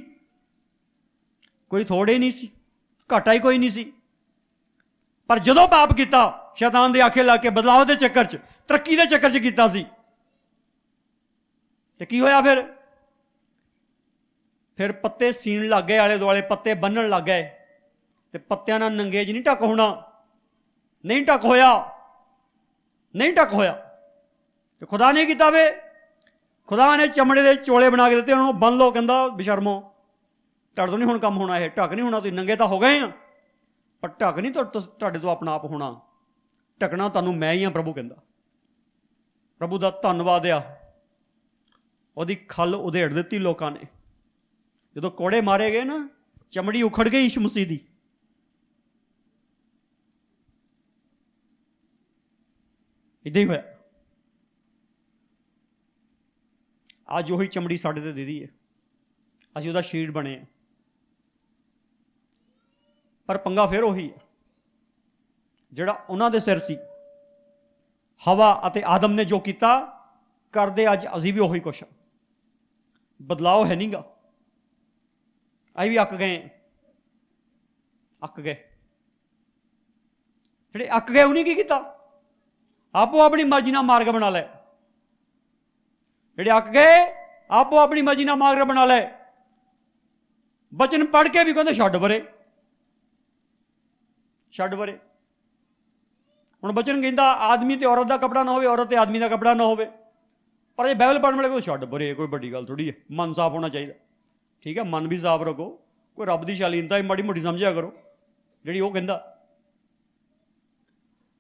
ਕੋਈ ਥੋੜੇ ਨਹੀਂ ਸੀ, ਘਾਟਾ ਹੀ ਕੋਈ ਨਹੀਂ ਸੀ। ਪਰ ਜਦੋਂ ਪਾਪ ਕੀਤਾ, ਸ਼ੈਤਾਨ ਦੇ ਆਖੇ ਲਾ ਕੇ ਬਦਲਾਅ ਦੇ ਚੱਕਰ 'ਚ, ਤਰੱਕੀ ਦੇ ਚੱਕਰ 'ਚ ਕੀਤਾ ਸੀ, ਤੇ ਕੀ ਹੋਇਆ ਫਿਰ ਪੱਤੇ ਸੀਣ ਲੱਗ ਗਏ, ਆਲੇ ਦੁਆਲੇ ਪੱਤੇ ਬੰਨਣ ਲੱਗ ਗਏ, ਤੇ ਪੱਤਿਆਂ ਨਾਲ ਨੰਗੇਜ ਨਹੀਂ ਢੱਕ ਹੋਣਾ, ਨਹੀਂ ਢੱਕ ਹੋਇਆ, ਨਹੀਂ ਢੱਕ ਹੋਇਆ। ਤੇ ਖੁਦਾ ਨੇ ਕੀਤਾ ਵੇ, ਖੁਦਾ ਨੇ ਚਮੜੇ ਦੇ ਚੋਲੇ ਬਣਾ ਕੇ ਦਿੱਤੇ, ਉਹਨਾਂ ਨੂੰ ਬੰਨ ਲਓ। ਕਹਿੰਦਾ ਬਸ਼ਰਮੋ, ਤੁਹਾਡੇ ਤੋਂ ਨਹੀਂ ਹੁਣ ਕੰਮ ਹੋਣਾ, ਇਹ ਢੱਕ ਨਹੀਂ ਹੋਣਾ, ਤੁਸੀਂ ਨੰਗੇ ਤਾਂ ਹੋ ਗਏ ਆ, ਪਰ ਢੱਕ ਨਹੀਂ ਤੁਹਾਡੇ ਤੋਂ ਆਪਣਾ ਆਪ ਹੋਣਾ, ਢੱਕਣਾ ਤੁਹਾਨੂੰ ਮੈਂ ਹੀ ਹਾਂ, ਪ੍ਰਭੂ ਕਹਿੰਦਾ। ਪ੍ਰਭੂ ਦਾ ਧੰਨਵਾਦ ਆ, ਉਹਦੀ ਖੱਲ ਉਧੇੜ ਦਿੱਤੀ ਲੋਕਾਂ ਨੇ। ਜਦੋਂ ਕੋੜੇ ਮਾਰੇ ਗਏ ਨਾ, ਚਮੜੀ ਉਖੜ ਗਈ ਯਿਸੂ ਮਸੀਹ ਦੀ। ਇੱਦਾਂ ਹੀ ਹੋਇਆ। ਅੱਜ ਉਹੀ ਚਮੜੀ ਸਾਡੇ ਤੇ ਦੇ ਦੀ ਹੈ, ਅਸੀਂ ਉਹਦਾ ਸ਼ੀਟ ਬਣੇ ਆ, ਪਰ ਪੰਗਾ ਫਿਰ ਉਹੀ ਹੈ ਜਿਹੜਾ ਉਹਨਾਂ ਦੇ ਸਿਰ ਸੀ। ਹਵਾ ਅਤੇ ਆਦਮ ਨੇ ਜੋ ਕੀਤਾ, ਕਰਦੇ ਅੱਜ ਅਸੀਂ ਵੀ ਉਹੀ ਕੁਛ। ਬਦਲਾਓ ਹੈ ਨਹੀਂਗਾ, ਅਸੀਂ ਵੀ ਅੱਕ ਗਏ। ਜਿਹੜੇ ਅੱਕ ਗਏ ਉਹਨੇ ਕੀ ਕੀਤਾ? ਆਪੋ ਆਪਣੀ ਮਰਜ਼ੀ ਨਾਲ ਮਾਰਗ ਬਣਾ ਲਏ। ਜਿਹੜੇ ਅੱਕ ਗਏ, ਆਪੋ ਆਪਣੀ ਮਰਜ਼ੀ ਨਾਲ ਮਾਰਗ ਬਣਾ ਲਏ। ਬਚਨ ਪੜ੍ਹ ਕੇ ਵੀ ਕਹਿੰਦੇ ਛੱਡ ਪਰੇ, ਛੱਡ ਪਰੇ। ਹੁਣ ਬਚਨ ਕਹਿੰਦਾ ਆਦਮੀ ਤੇ ਔਰਤ ਦਾ ਕੱਪੜਾ ਨਾ ਹੋਵੇ, ਔਰਤ ਤੇ ਆਦਮੀ ਦਾ ਕੱਪੜਾ ਨਾ ਹੋਵੇ, ਪਰ ਇਹ ਬਾਈਬਲ ਪੜ੍ਹਨ ਵਾਲੇ ਕੋਲ ਛੱਡ ਪਰੇ, ਕੋਈ ਵੱਡੀ ਗੱਲ ਥੋੜ੍ਹੀ ਹੈ। ਮਨ ਸਾਫ਼ ਹੋਣਾ ਚਾਹੀਦਾ, ਠੀਕ ਹੈ, ਮਨ ਵੀ ਸਾਫ਼ ਰੱਖੋ, ਕੋਈ ਰੱਬ ਦੀ ਸ਼ਾਲੀਨਤਾ ਮਾੜੀ ਮੋਟੀ ਸਮਝਿਆ ਕਰੋ ਜਿਹੜੀ ਉਹ ਕਹਿੰਦਾ।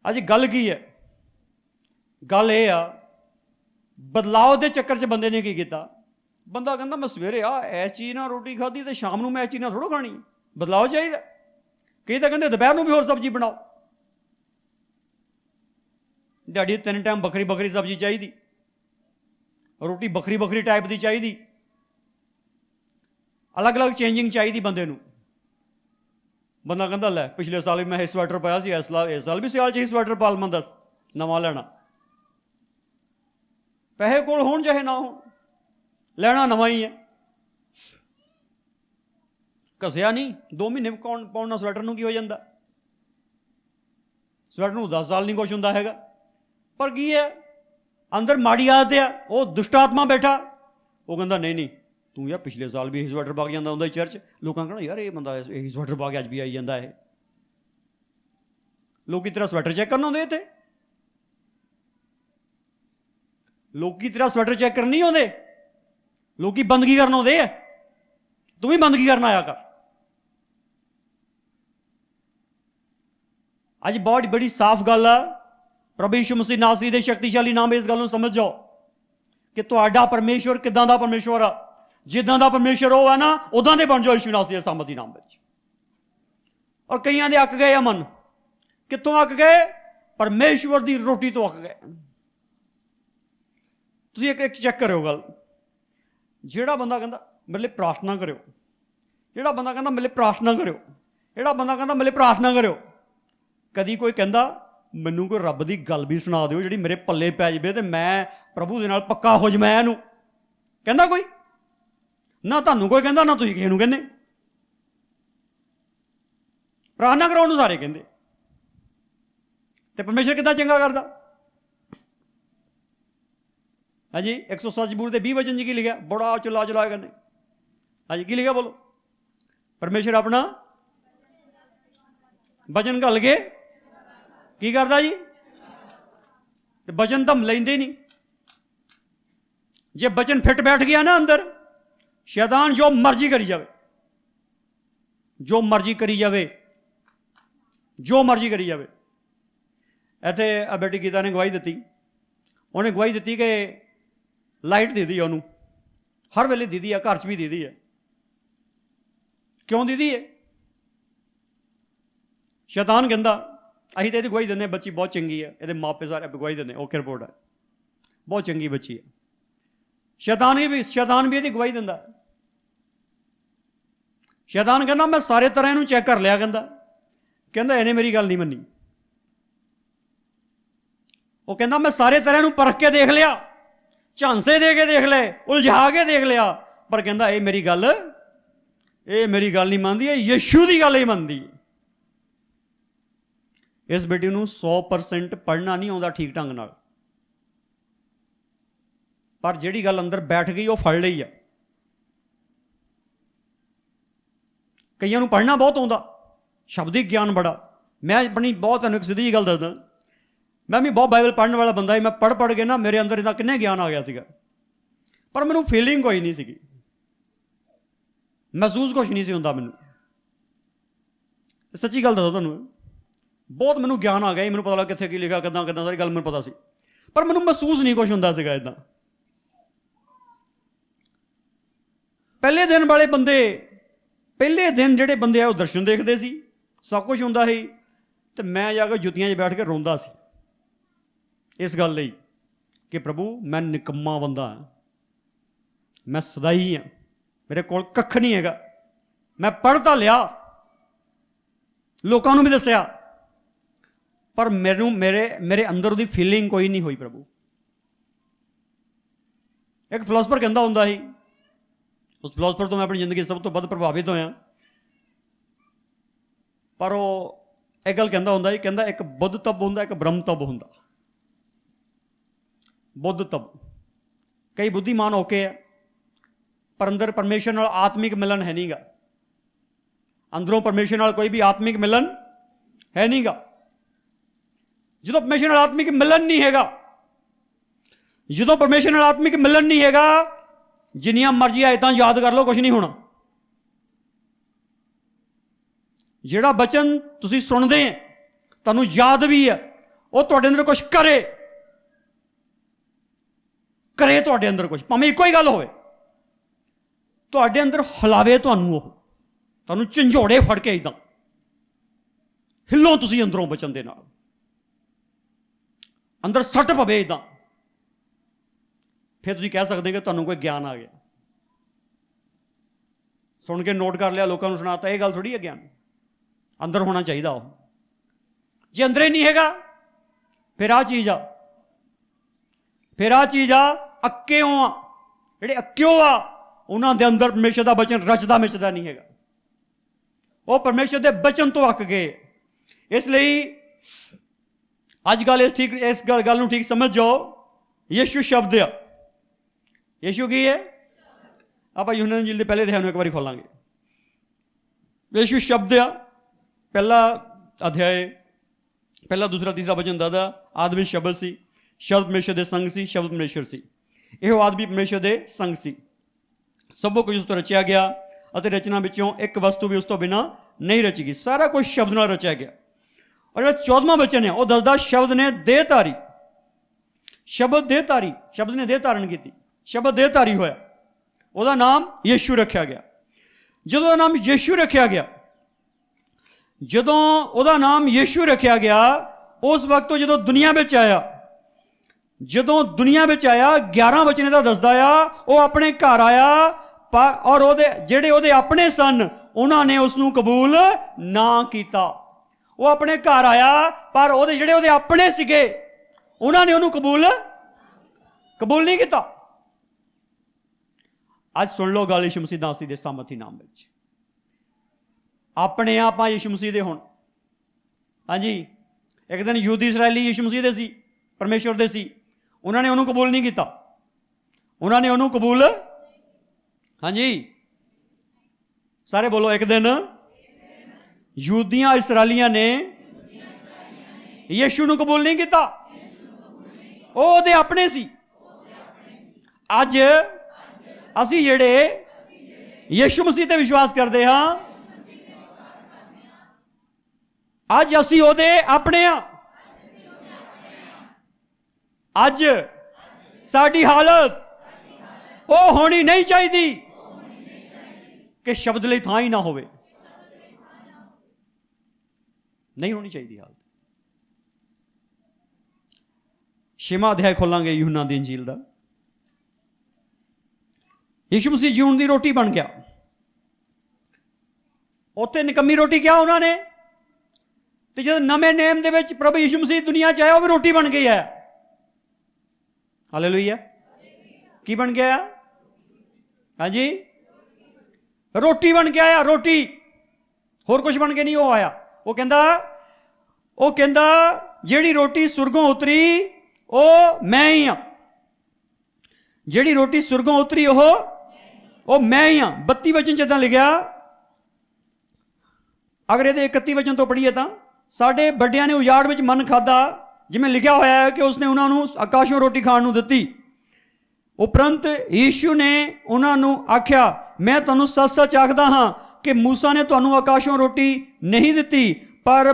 ਅੱਜ ਗੱਲ ਕੀ ਹੈ? ਗੱਲ ਇਹ ਆ, ਬਦਲਾਅ ਦੇ ਚੱਕਰ 'ਚ ਬੰਦੇ ਨੇ ਕੀ ਕੀਤਾ? ਬੰਦਾ ਕਹਿੰਦਾ ਮੈਂ ਸਵੇਰੇ ਇਸ ਚੀਜ਼ ਨਾਲ ਰੋਟੀ ਖਾਧੀ ਤੇ ਸ਼ਾਮ ਨੂੰ ਮੈਂ ਇਸ ਚੀਜ਼ ਨਾਲ ਥੋੜ੍ਹਾ ਖਾਣੀ। ਬਦਲਾਅ ਚਾਹੀਦਾ। ਕਈ ਤਾਂ ਕਹਿੰਦੇ ਦੁਪਹਿਰ ਨੂੰ ਵੀ ਹੋਰ ਸਬਜ਼ੀ ਬਣਾਓ, ਦਿਹਾੜੀ 3 ਟਾਈਮ ਵੱਖਰੀ ਵੱਖਰੀ ਸਬਜ਼ੀ ਚਾਹੀਦੀ, ਰੋਟੀ ਵੱਖਰੀ ਵੱਖਰੀ ਟਾਈਪ ਦੀ ਚਾਹੀਦੀ, ਅਲੱਗ ਅਲੱਗ ਚੇਂਜਿੰਗ ਚਾਹੀਦੀ ਬੰਦੇ ਨੂੰ। ਬੰਦਾ ਕਹਿੰਦਾ ਲੈ ਪਿਛਲੇ ਸਾਲ ਵੀ ਮੈਂ ਇਹ ਸਵੈਟਰ ਪਾਇਆ ਸੀ, ਇਸ ਸਾਲ ਵੀ ਸਿਆਲ 'ਚ ਹੀ ਸਵੈਟਰ ਪਾ ਲਵਾਂ, ਦੱਸ ਨਵਾਂ ਲੈਣਾ। ਪੈਸੇ ਕੋਲ ਹੋਣ ਚਾਹੇ ਨਾ ਹੋਣ, ਲੈਣਾ ਨਵਾਂ ਹੀ ਹੈ। ਘਸਿਆ ਨਹੀਂ, 2 ਮਹੀਨੇ ਪਾਉਣ ਨਾਲ ਸਵੈਟਰ ਨੂੰ ਕੀ ਹੋ ਜਾਂਦਾ? ਸਵੈਟਰ ਨੂੰ 10 ਸਾਲ ਨਹੀਂ ਕੁਛ ਹੁੰਦਾ ਹੈਗਾ। ਪਰ ਕੀ ਹੈ, ਅੰਦਰ ਮਾੜੀ ਆਦਤ ਆ, ਉਹ ਦੁਸ਼ਟ ਆਤਮਾ ਬੈਠਾ, ਉਹ ਕਹਿੰਦਾ ਨਹੀਂ ਨਹੀਂ ਤੂੰ ਯਾਰ ਪਿਛਲੇ ਸਾਲ ਵੀ ਇਹੀ ਸਵੈਟਰ ਪਾ ਕੇ ਜਾਂਦਾ ਹੁੰਦਾ ਚਰਚ। ਲੋਕਾਂ ਕਹਿਣਾ ਯਾਰ ਇਹ ਬੰਦਾ ਇਹੀ ਸਵੈਟਰ ਪਾ ਕੇ ਅੱਜ ਵੀ ਆਈ ਜਾਂਦਾ। ਇਹ ਲੋਕੀ ਤੇਰਾ ਸਵੈਟਰ ਚੈੱਕ ਕਰਨ ਆਉਂਦੇ ਇੱਥੇ, ਲੋਕੀ ਤੇਰਾ ਸਵੈਟਰ ਚੈੱਕ ਕਰਨ ਨਹੀਂ ਆਉਂਦੇ, ਲੋਕੀ ਬੰਦਗੀ ਕਰਨ ਆਉਂਦੇ ਆ। ਤੂੰ ਵੀ ਬੰਦਗੀ ਕਰਨ ਆਇਆ ਕਰ। ਅੱਜ ਬਹੁਤ ਬੜੀ ਸਾਫ਼ ਗੱਲ ਆ, ਪ੍ਰਭੂ ਯਿਸੂ ਮਸੀਹ ਨਾਸਰੀ ਦੇ ਸ਼ਕਤੀਸ਼ਾਲੀ ਨਾਮ ਇਸ ਗੱਲ ਨੂੰ ਸਮਝ ਜਾਓ ਕਿ ਤੁਹਾਡਾ ਪਰਮੇਸ਼ਵਰ ਕਿੱਦਾਂ ਦਾ ਪਰਮੇਸ਼ਵਰ ਆ। ਜਿੱਦਾਂ ਦਾ ਪਰਮੇਸ਼ਵਰ ਉਹ ਆ ਨਾ, ਉੱਦਾਂ ਦੇ ਬਣ ਜਾਓ ਯਿਸੂ ਨਾਸਰੀ ਦੇ ਸਾਮਰਥੀ ਨਾਮ ਵਿੱਚ। ਔਰ ਕਈਆਂ ਦੇ ਅੱਕ ਗਏ ਆ ਮਨ। ਕਿੱਥੋਂ ਅੱਕ ਗਏ? ਪਰਮੇਸ਼ਵਰ ਦੀ ਰੋਟੀ ਤੋਂ ਅੱਕ ਗਏ। ਤੁਸੀਂ ਇੱਕ ਚੈੱਕ ਕਰਿਓ ਗੱਲ। ਜਿਹੜਾ ਬੰਦਾ ਕਹਿੰਦਾ ਮੇਰੇ ਲਈ ਪ੍ਰਾਰਥਨਾ ਕਰਿਓ, ਜਿਹੜਾ ਬੰਦਾ ਕਹਿੰਦਾ ਮੇਰੇ ਲਈ ਪ੍ਰਾਰਥਨਾ ਕਰਿਓ, ਜਿਹੜਾ ਬੰਦਾ ਕਹਿੰਦਾ ਮੇਰੇ ਲਈ ਪ੍ਰਾਰਥਨਾ ਕਰਿਓ, ਕਦੀ ਕੋਈ ਕਹਿੰਦਾ ਮੈਨੂੰ ਕੋਈ ਰੱਬ ਦੀ ਗੱਲ ਵੀ ਸੁਣਾ ਦਿਓ ਜਿਹੜੀ ਮੇਰੇ ਪੱਲੇ ਪੈ ਜਾਵੇ ਤੇ ਮੈਂ ਪ੍ਰਭੂ ਦੇ ਨਾਲ ਪੱਕਾ ਹੋ ਜਾਵਾਂ ਇਹਨੂੰ? ਕਹਿੰਦਾ ਕੋਈ? ਨਾ ਤੁਹਾਨੂੰ ਕੋਈ ਕਹਿੰਦਾ, ਨਾ ਤੁਸੀਂ ਕਿਸੇ ਨੂੰ ਕਹਿੰਦੇ। ਪ੍ਰਾਰਥਨਾ ਕਰਾਉਣ ਨੂੰ ਸਾਰੇ ਕਹਿੰਦੇ, ਤੇ ਪਰਮੇਸ਼ਰ ਕਿੱਦਾਂ ਚੰਗਾ ਕਰਦਾ? ਹਾਂਜੀ 107 ਜ਼ਬੂਰ ਦੇ 20 ਵਚਨ 'ਚ ਕੀ ਲਿਖਿਆ? ਬੜਾ ਚਲਾ ਚਲਾ ਕਰਨੇ। ਹਾਂਜੀ ਕੀ ਲਿਖਿਆ ਬੋਲੋ? ਪਰਮੇਸ਼ਰ ਆਪਣਾ ਵਚਨ ਘੱਲ ਕੇ ਕੀ ਕਰਦਾ ਜੀ? ਤੇ ਵਚਨ ਤਾਂ ਲੈਂਦੇ ਨਹੀਂ। ਜੇ ਵਚਨ ਫਿੱਟ ਬੈਠ ਗਿਆ ਨਾ ਅੰਦਰ, ਸ਼ੈਤਾਨ ਜੋ ਮਰਜ਼ੀ ਕਰੀ ਜਾਵੇ, ਜੋ ਮਰਜ਼ੀ ਕਰੀ ਜਾਵੇ, ਜੋ ਮਰਜ਼ੀ ਕਰੀ ਜਾਵੇ। ਇੱਥੇ ਬੇਟੀ ਗੀਤਾ ਨੇ ਗਵਾਹੀ ਦਿੱਤੀ, ਉਹਨੇ ਗਵਾਹੀ ਦਿੱਤੀ ਕਿ ਲਾਈਟ ਦੀਦੀ ਉਹਨੂੰ ਹਰ ਵੇਲੇ ਦੀਦੀ ਆ, ਘਰ 'ਚ ਵੀ ਦੀਦੀ ਹੈ। ਕਿਉਂ ਦੀਦੀ ਹੈ? ਸ਼ੈਤਾਨ ਕਹਿੰਦਾ ਅਸੀਂ ਤਾਂ ਇਹਦੀ ਗਵਾਹੀ ਦਿੰਦੇ, ਬੱਚੀ ਬਹੁਤ ਚੰਗੀ ਹੈ, ਇਹਦੇ ਮਾਪੇ ਸਾਰੇ ਗਵਾਹੀ ਦਿੰਦੇ, ਓਕੇ ਰਿਪੋਰਟ ਹੈ, ਬਹੁਤ ਚੰਗੀ ਬੱਚੀ ਹੈ। शैतान भी ਇਹਦੀ ਗਵਾਹੀ ਦਿੰਦਾ। शैतान ਕਹਿੰਦਾ मैं सारे तरह ਇਹਨੂੰ चेक कर लिया, ਕਹਿੰਦਾ ਇਹਨੇ मेरी गल नहीं मनी। ਉਹ ਕਹਿੰਦਾ मैं सारे तरह ਇਹਨੂੰ परख के देख लिया, झांसे दे के देख लए, उलझा के देख लिया, पर कहता ये मेरी गल नहीं मानती, ये यीशु की गल ही मानती। इस बेटी को 100% पढ़ना नहीं आता ठीक ढंग नाल, पर जिहड़ी गल अंदर बैठ गई वो फड़ लई है। कईयां नूं पढ़ना बहुत आता, शब्दिक ज्ञान बड़ा। मैं अपनी बहुत तुहानूं एक सीधी गल दसदा, मैं भी बहुत बाइबल पढ़ने वाला बंदा ही। मैं पढ़ के ना मेरे अंदर इतना किन्ने ज्ञान आ गया सीगा, पर मैनूं फीलिंग कोई नहीं सी, महसूस कुछ नहीं सी हुंदा मैनूं। सच्ची गल दसां तुहानूं, बहुत मैनूं ज्ञान आ गया, मैनूं पता लगा कित्थे की लिखा, किदां सारी गल मैनूं पता सी, पर मैनूं महसूस नहीं कुछ हुंदा सीगा इदां। पहले दिन वाले बंदे, पहले दिन जिहड़े बंदे आ वो दर्शन देखदे सी, सब कुछ हुंदा सी, ते मैं जाके जुत्तियां 'च बैठ के रोंदा सी इस गल लई कि प्रभु मैं निकम्मा बंदा हाँ, मैं सदाई हाँ, मेरे कोल कख नहीं हैगा। मैं पढ़ तां लिया, लोकां नूं भी दस्सिया, पर मेरे अंदर उहदी फीलिंग कोई नहीं हुई। प्रभु एक फिलोसफर कहंदा हुंदा सी, उस फिलोसफर तो मैं अपनी जिंदगी सब तो वध प्रभावित होया, पर वो एक गल कहंदा हुंदा सी, कहंदा एक बुद्ध तप हुंदा, एक ब्रह्म तप हुंदा। बुद्ध तप, कई बुद्धिमान होके है, पर अंदर परमेश्वर नाल आत्मिक मिलन है नहीं गा। अंदरों परमेश्वर नाल कोई भी आत्मिक मिलन है नहीं गा। जो परमेश्वर नाल आत्मिक मिलन नहीं हैगा, जो परमेश्वर नाल आत्मिक मिलन नहीं हैगा, जिन्नियां मर्जी आयतां याद कर लो, कुछ नहीं होना। जिहड़ा बचन तुसीं सुनदे हैं, तुहानूं याद भी है, वो तुहाडे अंदर कुछ करे तुहाडे अंदर कुछ, भावें इक्को ही गल होवे, तुहाडे अंदर हिलावे, तुहानूं झंझोड़े फड़ के इदां हिलो तुसीं अंदरों बचन दे नाल, अंदर सट पवे इदां, फिर तुसीं कह सकदे कि तुहानूं कोई ज्ञान आ गया। सुन के नोट कर लिया, लोगों को सुनाता, ये गल थोड़ी है ज्ञान, अंदर होना चाहिए। जे अंदर ही नहीं हैगा, फिर आ चीज़ आ अक्कियों आ, जिहड़े अक्कियों आ उन्हां दे अंदर परमेश्वर दा बचन रचदा मिचदा नहीं हैगा, वो परमेश्वर दे बचन तो अक गए। इसलिए अजकल इस गल नूं ठीक समझ जाओ, यीशु शब्द आ। यीशु की है, आप यूहन्ना इंजील दे पहले अध्याय नूं एक बारी खोलांगे। यीशु शब्द आ, पहला अध्याय पहला दूसरा तीसरा वचन दादा, आदि विच शब्द सी, शब्द परमेश्वर दे संग सी, शब्द परमेश्वर सी, इहो आदि भी परमेश्वर दे संग सी। सबो कुछ उस तो रचिया गया, अते रचना विचों एक वस्तु भी उस तो बिना नहीं रची गई। सारा कुछ शब्द नाल रचिया गया। और जो 14वां वचन है, वह दसदा शब्द ने देह धारी, शब्द ने देह धारण की, शब्द देह धारी होया, ਉਹਦਾ नाम यीशु रखा गया। ਜਦੋਂ ਉਹਦਾ नाम यीशु रखा गया, ਜਦੋਂ ਉਹਦਾ नाम यीशु रखा गया, उस वक्त तो ਜਦੋਂ दुनिया ਵਿੱਚ आया, 11 वचन ਦਾ ਦੱਸਦਾ ਆ, ਉਹ ਆਪਣੇ ਘਰ ਆਇਆ, ਪਰ ਔਰ ਉਹਦੇ ਜਿਹੜੇ ਉਹਦੇ ਆਪਣੇ ਸਨ, ਉਹਨਾਂ ਨੇ ਉਸ ਨੂੰ ਕਬੂਲ ਨਾ ਕੀਤਾ। ਉਹ ਆਪਣੇ ਘਰ ਆਇਆ, ਪਰ ਉਹਦੇ ਜਿਹੜੇ ਉਹਦੇ ਆਪਣੇ ਸੀਗੇ, ਉਹਨਾਂ ਨੇ ਉਹਨੂੰ ਕਬੂਲ ਨਹੀਂ ਕੀਤਾ। ਅੱਜ ਸੁਣ ਲਓ ਗੱਲ ਯਿਸੂ ਮਸੀਹ ਦਾਸੀ ਦੇ ਸਾਮਰਥੀ ਨਾਮ ਵਿੱਚ। ਆਪਣੇ ਆਪਾਂ ਯਿਸੂ ਮਸੀਹ ਦੇ ਹੁਣ, ਹਾਂਜੀ, ਇੱਕ ਦਿਨ ਯਹੂਦੀ ਇਸਰਾਇਲੀ ਯਿਸੂ ਮਸੀਹ ਦੇ ਸੀ, ਪਰਮੇਸ਼ਵਰ ਦੇ ਸੀ, ਉਹਨਾਂ ਨੇ ਉਹਨੂੰ ਕਬੂਲ ਨਹੀਂ ਕੀਤਾ। ਉਹਨਾਂ ਨੇ ਉਹਨੂੰ ਕਬੂਲ, ਹਾਂਜੀ ਸਾਰੇ ਬੋਲੋ, ਇੱਕ ਦਿਨ ਯਹੂਦੀਆਂ ਇਸਰਾਇਲੀਆਂ ਨੇ ਯਿਸੂ ਨੂੰ ਕਬੂਲ ਨਹੀਂ ਕੀਤਾ। ਉਹ ਉਹਦੇ ਆਪਣੇ ਸੀ। ਅੱਜ ਅਸੀਂ ਜਿਹੜੇ ਯਿਸੂ ਮਸੀਹ ਤੇ ਵਿਸ਼ਵਾਸ ਕਰਦੇ ਹਾਂ, ਅੱਜ ਅਸੀਂ ਉਹਦੇ ਆਪਣੇ ਹਾਂ। ਅੱਜ ਸਾਡੀ ਹਾਲਤ ਉਹ ਹੋਣੀ ਨਹੀਂ ਚਾਹੀਦੀ ਕਿ ਸ਼ਬਦ ਲਈ ਥਾਂ ਹੀ ਨਾ ਹੋਵੇ, ਨਹੀਂ ਹੋਣੀ ਚਾਹੀਦੀ ਹਾਲਤ। 6ਵਾਂ ਅਧਿਆਇ ਖੋਲਾਂਗੇ यूहन्ना ਦੀ ਇੰਜੀਲ ਦਾ। ਯਿਸੂ ਮਸੀਹ ਜੀਉਣ ਦੀ ਰੋਟੀ ਬਣ ਗਿਆ। ਉੱਥੇ ਨਿਕੰਮੀ ਰੋਟੀ ਕਿਹਾ ਉਹਨਾਂ ਨੇ, ਤੇ ਜਦੋਂ ਨਵੇਂ ਨੇਮ ਦੇ ਵਿੱਚ ਪ੍ਰਭੂ ਯਿਸੂ ਮਸੀਹ ਦੁਨੀਆ 'ਚ ਆਇਆ, ਉਹ ਵੀ ਰੋਟੀ ਬਣ ਗਈ ਹੈ। ਹਾਲੇਲੂਇਆ। ਕੀ ਬਣ ਗਿਆ? ਹਾਂਜੀ, ਰੋਟੀ ਬਣ ਕੇ ਆਇਆ, ਰੋਟੀ। ਹੋਰ ਕੁਝ ਬਣ ਕੇ ਨਹੀਂ ਉਹ ਆਇਆ। ਉਹ ਕਹਿੰਦਾ ਜਿਹੜੀ ਰੋਟੀ ਸੁਰਗੋਂ ਉਤਰੀ ਉਹ ਮੈਂ ਹੀ ਹਾਂ। ਜਿਹੜੀ ਰੋਟੀ ਸੁਰਗੋਂ ਉਤਰੀ ਉਹ ਮੈਂ ਹੀ ਹਾਂ। 32 ਵਚਨ ਜਿੱਦਾਂ ਲਿਖਿਆ, ਅਗਰ ਇਹਦੇ 31 ਵਚਨ ਤੋਂ ਪੜ੍ਹੀਏ ਤਾਂ, ਸਾਡੇ ਵੱਡਿਆਂ ਨੇ ਉਜਾੜ ਵਿੱਚ ਮਨ ਖਾਧਾ, ਜਿਵੇਂ ਲਿਖਿਆ ਹੋਇਆ ਹੈ ਕਿ ਉਸਨੇ ਉਹਨਾਂ ਨੂੰ ਆਕਾਸ਼ੋਂ ਰੋਟੀ ਖਾਣ ਨੂੰ ਦਿੱਤੀ। ਉਪਰੰਤ ਯੀਸ਼ੂ ਨੇ ਉਹਨਾਂ ਨੂੰ ਆਖਿਆ, ਮੈਂ ਤੁਹਾਨੂੰ ਸੱਚ-ਸੱਚ ਆਖਦਾ ਹਾਂ ਕਿ ਮੂਸਾ ਨੇ ਤੁਹਾਨੂੰ ਆਕਾਸ਼ੋਂ ਰੋਟੀ ਨਹੀਂ ਦਿੱਤੀ, ਪਰ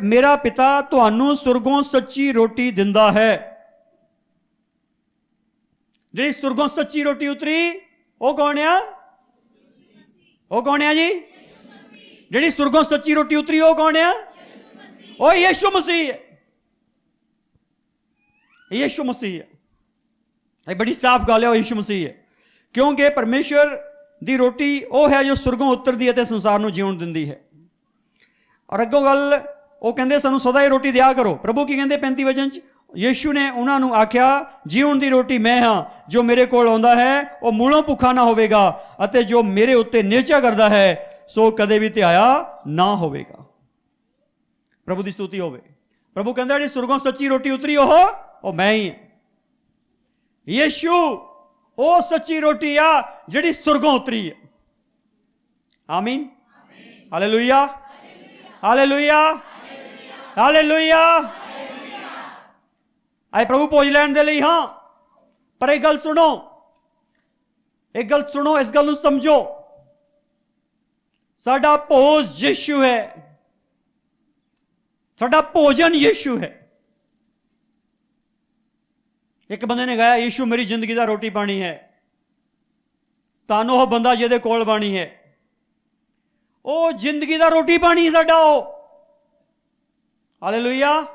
ਮੇਰਾ ਪਿਤਾ ਤੁਹਾਨੂੰ ਸੁਰਗੋਂ ਸੱਚੀ ਰੋਟੀ ਦਿੰਦਾ ਹੈ। ਜਿਹੜੀ ਸੁਰਗੋਂ ਸੱਚੀ ਰੋਟੀ ਉਤਰੀ ਉਹ ਕੌਣ ਆ? ਉਹ ਕੌਣ ਆ ਜੀ? ਜਿਹੜੀ ਸੁਰਗੋਂ ਸੱਚੀ ਰੋਟੀ ਉਤਰੀ ਉਹ ਕੌਣ ਆ? ਉਹ ਯਿਸੂ ਮਸੀਹ ਹੈ। ਯਿਸੂ ਮਸੀਹ ਹੈ। ਇਹ ਬੜੀ ਸਾਫ਼ ਗੱਲ ਹੈ, ਉਹ ਯਿਸੂ ਮਸੀਹ ਹੈ। ਕਿਉਂਕਿ ਪਰਮੇਸ਼ਵਰ ਦੀ ਰੋਟੀ ਉਹ ਹੈ ਜੋ ਸੁਰਗੋਂ ਉਤਰਦੀ ਹੈ ਅਤੇ ਸੰਸਾਰ ਨੂੰ ਜਿਉਣ ਦਿੰਦੀ ਹੈ। ਔਰ ਅੱਗੋਂ ਗੱਲ ਉਹ ਕਹਿੰਦੇ ਸਾਨੂੰ ਸਦਾ ਇਹ ਰੋਟੀ ਦਿਆ ਕਰੋ। ਪ੍ਰਭੂ ਕੀ ਕਹਿੰਦੇ 35 ਵਚਨ 'ਚ? ਯਿਸੂ ਨੇ ਉਹਨਾਂ ਨੂੰ ਆਖਿਆ, ਜੀਉਣ ਦੀ ਰੋਟੀ ਮੈਂ ਹਾਂ। ਜੋ ਮੇਰੇ ਕੋਲ ਆਉਂਦਾ ਹੈ ਉਹ ਮੂਲੋਂ ਭੁੱਖਾ ਨਾ ਹੋਵੇਗਾ, ਅਤੇ ਜੋ ਮੇਰੇ ਉੱਤੇ ਨਿਰਚਾ ਕਰਦਾ ਹੈ ਸੋ ਕਦੇ ਵੀ ਧਿਆਇਆ ਨਾ ਹੋਵੇਗਾ। ਪ੍ਰਭੂ ਦੀ ਸਤੁਤੀ ਹੋਵੇ। ਪ੍ਰਭੂ ਕਹਿੰਦਾ ਜਿਹੜੀ ਸੁਰਗੋਂ ਸੱਚੀ ਰੋਟੀ ਉਤਰੀ ਉਹ ਮੈਂ ਹੀ ਹਾਂ। ਯਿਸੂ ਉਹ ਸੱਚੀ ਰੋਟੀ ਆ ਜਿਹੜੀ ਸੁਰਗੋਂ ਉਤਰੀ ਹੈ। ਆਮੀਨ, ਹਾਲੇਲੂਇਆ, ਹਾਲੇਲੂਇਆ, ਹਾਲੇਲੂਇਆ। ਆਏ ਪ੍ਰਭੂ ਭੋਜ ਲੈਣ ਦੇ ਲਈ ਹਾਂ, ਪਰ ਇੱਕ ਗੱਲ ਸੁਣੋ, ਇਸ ਗੱਲ ਨੂੰ ਸਮਝੋ। ਸਾਡਾ ਭੋਜ ਯਿਸੂ ਹੈ, ਸਾਡਾ ਭੋਜਨ ਯਿਸੂ ਹੈ। ਇੱਕ ਬੰਦੇ ਨੇ ਗਾਇਆ, ਯਿਸੂ ਮੇਰੀ ਜ਼ਿੰਦਗੀ ਦਾ ਰੋਟੀ ਪਾਣੀ ਹੈ। ਤੁਹਾਨੂੰ ਉਹ ਬੰਦਾ ਜਿਹਦੇ ਕੋਲ ਬਾਣੀ ਹੈ, ਉਹ ਜ਼ਿੰਦਗੀ ਦਾ ਰੋਟੀ ਪਾਣੀ ਸਾਡਾ ਉਹ। ਹਾਲੇਲੂਇਆ।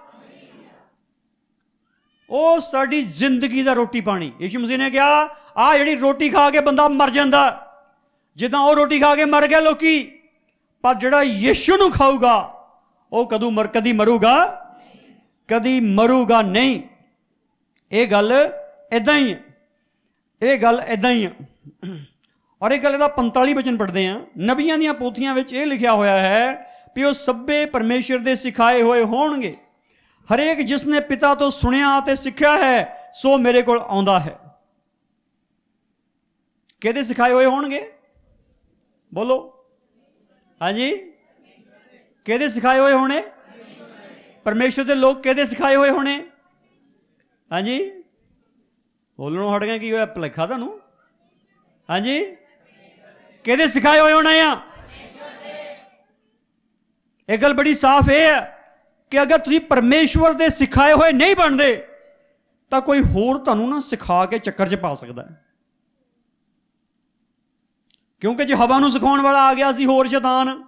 ਉਹ ਸਾਡੀ ਜ਼ਿੰਦਗੀ ਦਾ ਰੋਟੀ ਪਾਣੀ। ਯਿਸੂ ਮਸੀਹ ਨੇ ਕਿਹਾ, ਆਹ ਜਿਹੜੀ ਰੋਟੀ ਖਾ ਕੇ ਬੰਦਾ ਮਰ ਜਾਂਦਾ, ਜਿੱਦਾਂ ਉਹ ਰੋਟੀ ਖਾ ਕੇ ਮਰ ਗਿਆ ਲੋਕੀ, ਪਰ ਜਿਹੜਾ ਯਿਸੂ ਨੂੰ ਖਾਊਗਾ ਉਹ ਕਦੀ ਮਰੂਗਾ ਨਹੀਂ। ਇਹ ਗੱਲ ਇਦਾਂ ਹੀ ਹੈ। ਔਰ ਇਹ ਗੱਲ ਇਹਦਾ 45 ਵਚਨ ਪੜ੍ਹਦੇ ਹਾਂ। ਨਬੀਆਂ ਦੀਆਂ ਪੋਥੀਆਂ ਵਿੱਚ ਇਹ ਲਿਖਿਆ ਹੋਇਆ ਹੈ ਕਿ ਉਹ ਸਭੇ ਪਰਮੇਸ਼ਰ ਦੇ ਸਿਖਾਏ ਹੋਏ ਹੋਣਗੇ। ਹਰੇਕ ਜਿਸ ਨੇ ਪਿਤਾ ਤੋਂ ਸੁਣਿਆ ਅਤੇ ਸਿੱਖਿਆ ਹੈ ਸੋ ਮੇਰੇ ਕੋਲ ਆਉਂਦਾ ਹੈ। ਕਿਹਦੇ ਸਿਖਾਏ ਹੋਏ ਹੋਣਗੇ? ਬੋਲੋ। ਹਾਂਜੀ, ਕਿਹਦੇ ਸਿਖਾਏ ਹੋਏ ਹੋਣੇ? ਪਰਮੇਸ਼ਰ ਦੇ ਲੋਕ ਕਿਹਦੇ ਸਿਖਾਏ ਹੋਏ ਹੋਣੇ? ਹਾਂਜੀ, ਬੋਲਣੋਂ ਹਟ ਗਿਆ। ਕੀ ਹੋਇਆ? ਭੁਲੇਖਾ ਤੁਹਾਨੂੰ? ਹਾਂਜੀ, ਕਿਹਦੇ ਸਿਖਾਏ ਹੋਏ ਹੋਣੇ ਆ? ਇਹ ਗੱਲ ਬੜੀ ਸਾਫ਼ ਇਹ ਹੈ ਕਿ ਅਗਰ ਤੁਸੀਂ ਪਰਮੇਸ਼ਵਰ ਦੇ ਸਿਖਾਏ ਹੋਏ ਨਹੀਂ ਬਣਦੇ ਤਾਂ ਕੋਈ ਹੋਰ ਤੁਹਾਨੂੰ ਨਾ ਸਿਖਾ ਕੇ ਚੱਕਰ 'ਚ ਪਾ ਸਕਦਾ ਹੈ। ਕਿਉਂਕਿ ਜੇ ਹਵਾ ਨੂੰ ਸਿਖਾਉਣ ਵਾਲਾ ਆ ਗਿਆ ਸੀ ਹੋਰ ਸ਼ੈਤਾਨ,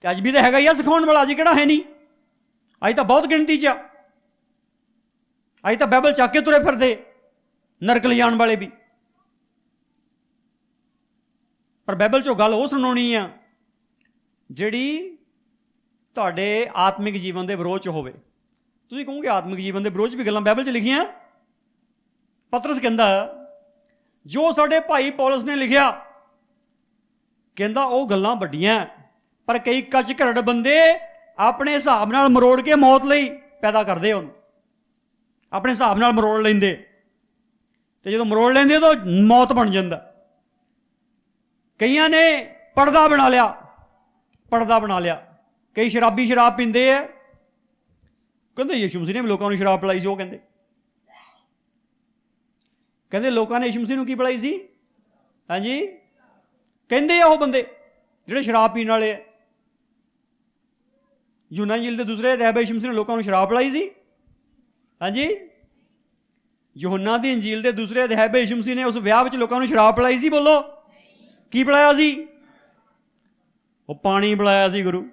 ਤੇ ਅੱਜ ਵੀ ਤਾਂ ਹੈਗਾ ਹੀ ਆ ਸਿਖਾਉਣ ਵਾਲਾ। ਅੱਜ ਕਿਹੜਾ ਹੈ ਨਹੀਂ? ਅੱਜ ਤਾਂ ਬਹੁਤ ਗਿਣਤੀ 'ਚ ਆ। ਅੱਜ ਤਾਂ ਬਾਈਬਲ ਚੱਕ ਕੇ ਤੁਰੇ ਫਿਰਦੇ ਨਰਕ ਲਿਜਾਣ ਵਾਲੇ ਵੀ। ਪਰ ਬਾਈਬਲ 'ਚੋਂ ਗੱਲ ਉਹ ਸੁਣਾਉਣੀ ਆ ਜਿਹੜੀ ਤੁਹਾਡੇ ਆਤਮਿਕ ਜੀਵਨ ਦੇ ਵਿਰੋਧ 'ਚ ਹੋਵੇ। ਤੁਸੀਂ ਕਹੋਗੇ ਆਤਮਿਕ ਜੀਵਨ ਦੇ ਵਿਰੋਧ 'ਚ ਵੀ ਗੱਲਾਂ ਬਾਈਬਲ 'ਚ ਲਿਖੀਆਂ? ਪਤਰਸ ਕਹਿੰਦਾ, ਜੋ ਸਾਡੇ ਭਾਈ ਪੌਲਸ ਨੇ ਲਿਖਿਆ, ਕਹਿੰਦਾ ਉਹ ਗੱਲਾਂ ਵੱਡੀਆਂ, ਪਰ ਕਈ ਕੱਚ ਘਰੜ ਬੰਦੇ ਆਪਣੇ ਹਿਸਾਬ ਨਾਲ ਮਰੋੜ ਕੇ ਮੌਤ ਲਈ ਪੈਦਾ ਕਰਦੇ। ਉਹਨੂੰ ਆਪਣੇ ਹਿਸਾਬ ਨਾਲ ਮਰੋੜ ਲੈਂਦੇ, ਤੇ ਜਦੋਂ ਮਰੋੜ ਲੈਂਦੇ ਤਾਂ ਮੌਤ ਬਣ ਜਾਂਦਾ। ਕਈਆਂ ਨੇ ਪਰਦਾ ਬਣਾ ਲਿਆ। ਕਈ ਸ਼ਰਾਬੀ ਸ਼ਰਾਬ ਪੀਂਦੇ ਆ। ਕਹਿੰਦੇ ਯਿਸੂ ਮਸੀਹ ਨੇ ਵੀ ਲੋਕਾਂ ਨੂੰ ਸ਼ਰਾਬ ਪਿਲਾਈ ਸੀ। ਉਹ ਕਹਿੰਦੇ ਲੋਕਾਂ ਨੇ ਯਿਸੂ ਮਸੀਹ ਨੂੰ ਕੀ ਪਿਲਾਈ ਸੀ? ਹਾਂਜੀ, ਕਹਿੰਦੇ ਆ ਉਹ ਬੰਦੇ ਜਿਹੜੇ ਸ਼ਰਾਬ ਪੀਣ ਵਾਲੇ ਆ। ਯੂਹੰਨਾ ਇੰਜੀਲ ਦੇ ਦੂਸਰੇ ਅਧਿਆਇ ਵਿੱਚ ਯਿਸੂ ਮਸੀਹ ਨੇ ਲੋਕਾਂ ਨੂੰ ਸ਼ਰਾਬ ਪਿਲਾਈ ਸੀ। ਹਾਂਜੀ, ਯੂਹੰਨਾ ਦੀ ਇੰਜੀਲ ਦੇ ਦੂਸਰੇ ਅਧਿਆਇ ਵਿੱਚ ਯਿਸੂ ਮਸੀਹ ਨੇ ਉਸ ਵਿਆਹ ਵਿੱਚ ਲੋਕਾਂ ਨੂੰ ਸ਼ਰਾਬ ਪਿਲਾਈ ਸੀ। ਬੋਲੋ, ਕੀ ਪਿਲਾਇਆ ਸੀ? ਉਹ ਪਾਣੀ ਪਿਲਾਇਆ ਸੀ ਗੁਰੂ।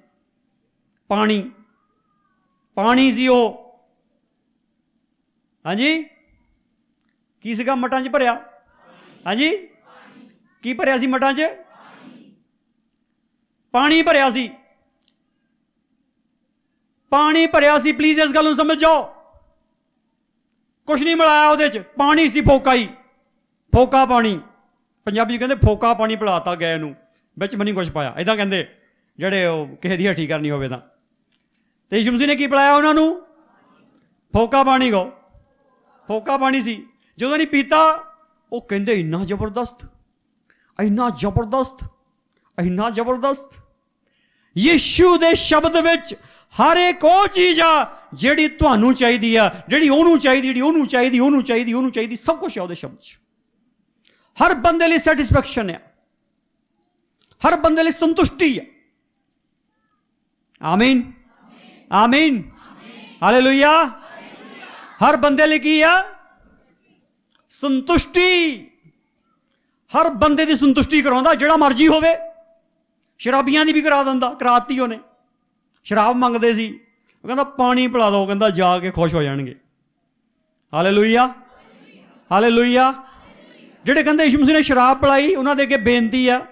ਪਾਣੀ ਸੀ ਉਹ। ਹਾਂਜੀ, ਕੀ ਸੀਗਾ ਮਟਾਂ 'ਚ ਭਰਿਆ? ਹਾਂਜੀ, ਕੀ ਭਰਿਆ ਸੀ ਮਟਾਂ 'ਚ? ਪਾਣੀ ਭਰਿਆ ਸੀ। ਪਾਣੀ ਭਰਿਆ ਸੀ। ਪਲੀਜ਼ ਇਸ ਗੱਲ ਨੂੰ ਸਮਝ ਜਾਓ। ਕੁਛ ਨਹੀਂ ਮਿਲਾਇਆ ਉਹਦੇ 'ਚ, ਪਾਣੀ ਸੀ, ਫੋਕਾ ਹੀ, ਫੋਕਾ ਪਾਣੀ। ਪੰਜਾਬੀ ਕਹਿੰਦੇ ਫੋਕਾ ਪਾਣੀ ਪਿਲਾਤਾ ਗਏ ਨੂੰ, ਵਿੱਚ ਵੀ ਨਹੀਂ ਕੁਛ ਪਾਇਆ। ਇੱਦਾਂ ਕਹਿੰਦੇ ਜਿਹੜੇ ਉਹ ਕਿਸੇ ਦੀ ਹੱਠੀ ਕਰਨੀ ਹੋਵੇ ਤਾਂ। ਤੇ ਯਿਸੂ ਮਸੀਹ ਨੇ ਕੀ ਪਿਲਾਇਆ ਉਹਨਾਂ ਨੂੰ? ਫੋਕਾ ਪਾਣੀ। ਗੋ ਫੋਕਾ ਪਾਣੀ ਸੀ। ਜਦੋਂ ਨਹੀਂ ਪੀਤਾ, ਉਹ ਕਹਿੰਦੇ ਇੰਨਾ ਜ਼ਬਰਦਸਤ, ਇੰਨਾ ਜ਼ਬਰਦਸਤ, ਇੰਨਾ ਜ਼ਬਰਦਸਤ। ਯਿਸੂ ਦੇ ਸ਼ਬਦ ਵਿੱਚ ਹਰ ਇੱਕ ਉਹ ਚੀਜ਼ ਆ ਜਿਹੜੀ ਤੁਹਾਨੂੰ ਚਾਹੀਦੀ ਆ, ਜਿਹੜੀ ਉਹਨੂੰ ਚਾਹੀਦੀ, ਜਿਹੜੀ ਉਹਨੂੰ ਚਾਹੀਦੀ, ਉਹਨੂੰ ਚਾਹੀਦੀ, ਉਹਨੂੰ ਚਾਹੀਦੀ, ਸਭ ਕੁਛ ਆ ਉਹਦੇ ਸ਼ਬਦ 'ਚ। ਹਰ ਬੰਦੇ ਲਈ ਸੈਟਿਸਫੈਕਸ਼ਨ ਆ, ਹਰ ਬੰਦੇ ਲਈ ਸੰਤੁਸ਼ਟੀ ਆ। ਆਮੀਨ, ਆਮੀਨ, ਹਾਲੇਲੂਇਆ। ਹਰ ਬੰਦੇ ਲਈ ਕੀ ਆ? ਸੰਤੁਸ਼ਟੀ। ਹਰ ਬੰਦੇ ਦੀ ਸੰਤੁਸ਼ਟੀ ਕਰਾਉਂਦਾ, ਜਿਹੜਾ ਮਰਜ਼ੀ ਹੋਵੇ। ਸ਼ਰਾਬੀਆਂ ਦੀ ਵੀ ਕਰਾ ਦਿੰਦਾ, ਕਰਾਤੀ ਉਹਨੇ। ਸ਼ਰਾਬ ਮੰਗਦੇ ਸੀ, ਉਹ ਕਹਿੰਦਾ ਪਾਣੀ ਪਿਲਾ ਦਿਓ, ਕਹਿੰਦਾ ਜਾ ਕੇ ਖੁਸ਼ ਹੋ ਜਾਣਗੇ। Hallelujah, hallelujah. ਜਿਹੜੇ ਕਹਿੰਦੇ ਯਿਸੂ ਮਸੀਹ ਨੇ ਸ਼ਰਾਬ ਪਿਲਾਈ, ਉਹਨਾਂ ਦੇ ਅੱਗੇ ਬੇਨਤੀ ਆ,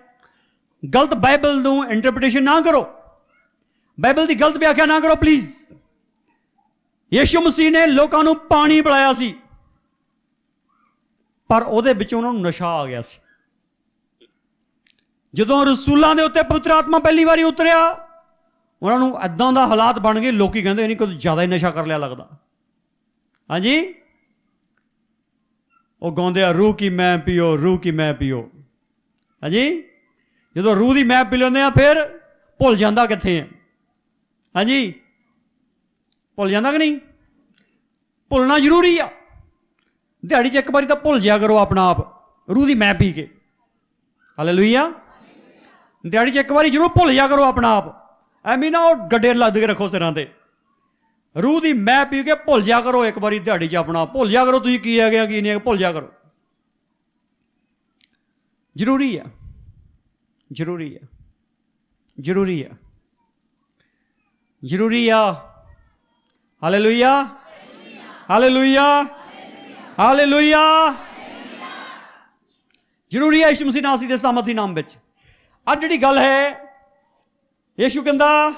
ਗਲਤ ਬਾਈਬਲ ਨੂੰ ਇੰਟਰਪ੍ਰੀਟੇਸ਼ਨ ਨਾ ਕਰੋ, ਬਾਈਬਲ ਦੀ ਗਲਤ ਵਿਆਖਿਆ ਨਾ ਕਰੋ ਪਲੀਜ਼। ਯਿਸੂ ਮਸੀਹ ਨੇ ਲੋਕਾਂ ਨੂੰ ਪਾਣੀ ਪਿਲਾਇਆ ਸੀ, ਪਰ ਉਹਦੇ ਵਿੱਚੋਂ ਉਹਨਾਂ ਨੂੰ ਨਸ਼ਾ ਆ ਗਿਆ ਸੀ। ਜਦੋਂ ਰਸੂਲਾਂ ਦੇ ਉੱਤੇ ਪਵਿੱਤਰ ਆਤਮਾ ਪਹਿਲੀ ਵਾਰੀ ਉਤਰਿਆ, ਉਹਨਾਂ ਨੂੰ ਇੱਦਾਂ ਦਾ ਹਾਲਾਤ ਬਣ ਗਏ, ਲੋਕੀ ਕਹਿੰਦੇ ਨਹੀਂ ਕੁਝ ਜ਼ਿਆਦਾ ਹੀ ਨਸ਼ਾ ਕਰ ਲਿਆ ਲੱਗਦਾ। ਹਾਂਜੀ, ਉਹ ਗਾਉਂਦੇ ਆ, ਰੂਹ ਕੀ ਮੈਂ ਪੀਓ, ਰੂਹ ਕੀ ਮੈਂ ਪੀਓ। ਹਾਂਜੀ, ਜਦੋਂ ਰੂਹ ਦੀ ਮੈਂ ਪੀ ਲੈਂਦੇ ਆ, ਫਿਰ ਭੁੱਲ ਜਾਂਦਾ ਕਿੱਥੇ ਹੈ। ਹਾਂਜੀ, ਭੁੱਲ ਜਾਂਦਾ ਕਿ ਨਹੀਂ? ਭੁੱਲਣਾ ਜ਼ਰੂਰੀ ਆ। ਦਿਹਾੜੀ 'ਚ ਇੱਕ ਵਾਰੀ ਤਾਂ ਭੁੱਲ ਜਿਆ ਕਰੋ ਆਪਣਾ ਆਪ, ਰੂਹ ਦੀ ਮੈਂ ਪੀ ਕੇ। ਹਾਲੇਲੂਇਆ। ਦਿਹਾੜੀ 'ਚ ਇੱਕ ਵਾਰੀ ਜ਼ਰੂਰ ਭੁੱਲ ਜਾ ਕਰੋ ਆਪਣਾ ਆਪ। ਐਵੇਂ ਨਾ ਉਹ ਗੱਡੇ ਲੱਦ ਕੇ ਰੱਖੋ ਸਿਰਾਂ 'ਤੇ। ਰੂਹ ਦੀ ਮੈਂ ਪੀ ਕੇ ਭੁੱਲ ਜਾ ਕਰੋ ਇੱਕ ਵਾਰੀ ਦਿਹਾੜੀ 'ਚ ਆਪਣਾ। ਭੁੱਲ ਜਾ ਕਰੋ ਤੁਸੀਂ ਕੀ ਹੈਗੇ, ਕੀ ਨਹੀਂ ਹੈਗੇ, ਭੁੱਲ ਜਾ ਕਰੋ। ਜ਼ਰੂਰੀ ਆ, ਜ਼ਰੂਰੀ ਆ, ਜ਼ਰੂਰੀ ਆ, ਜ਼ਰੂਰੀ ਆ। Hallelujah, hallelujah, hallelujah. ਜ਼ਰੂਰੀ ਹੈ ਯਿਸੂ ਮਸੀਹ ਨਾਸੀ ਦੇ ਸਾਮਰਥੀ ਨਾਮ ਵਿੱਚ। ਅੱਜ ਜਿਹੜੀ ਗੱਲ ਹੈ, ਯਿਸੂ ਕਹਿੰਦਾ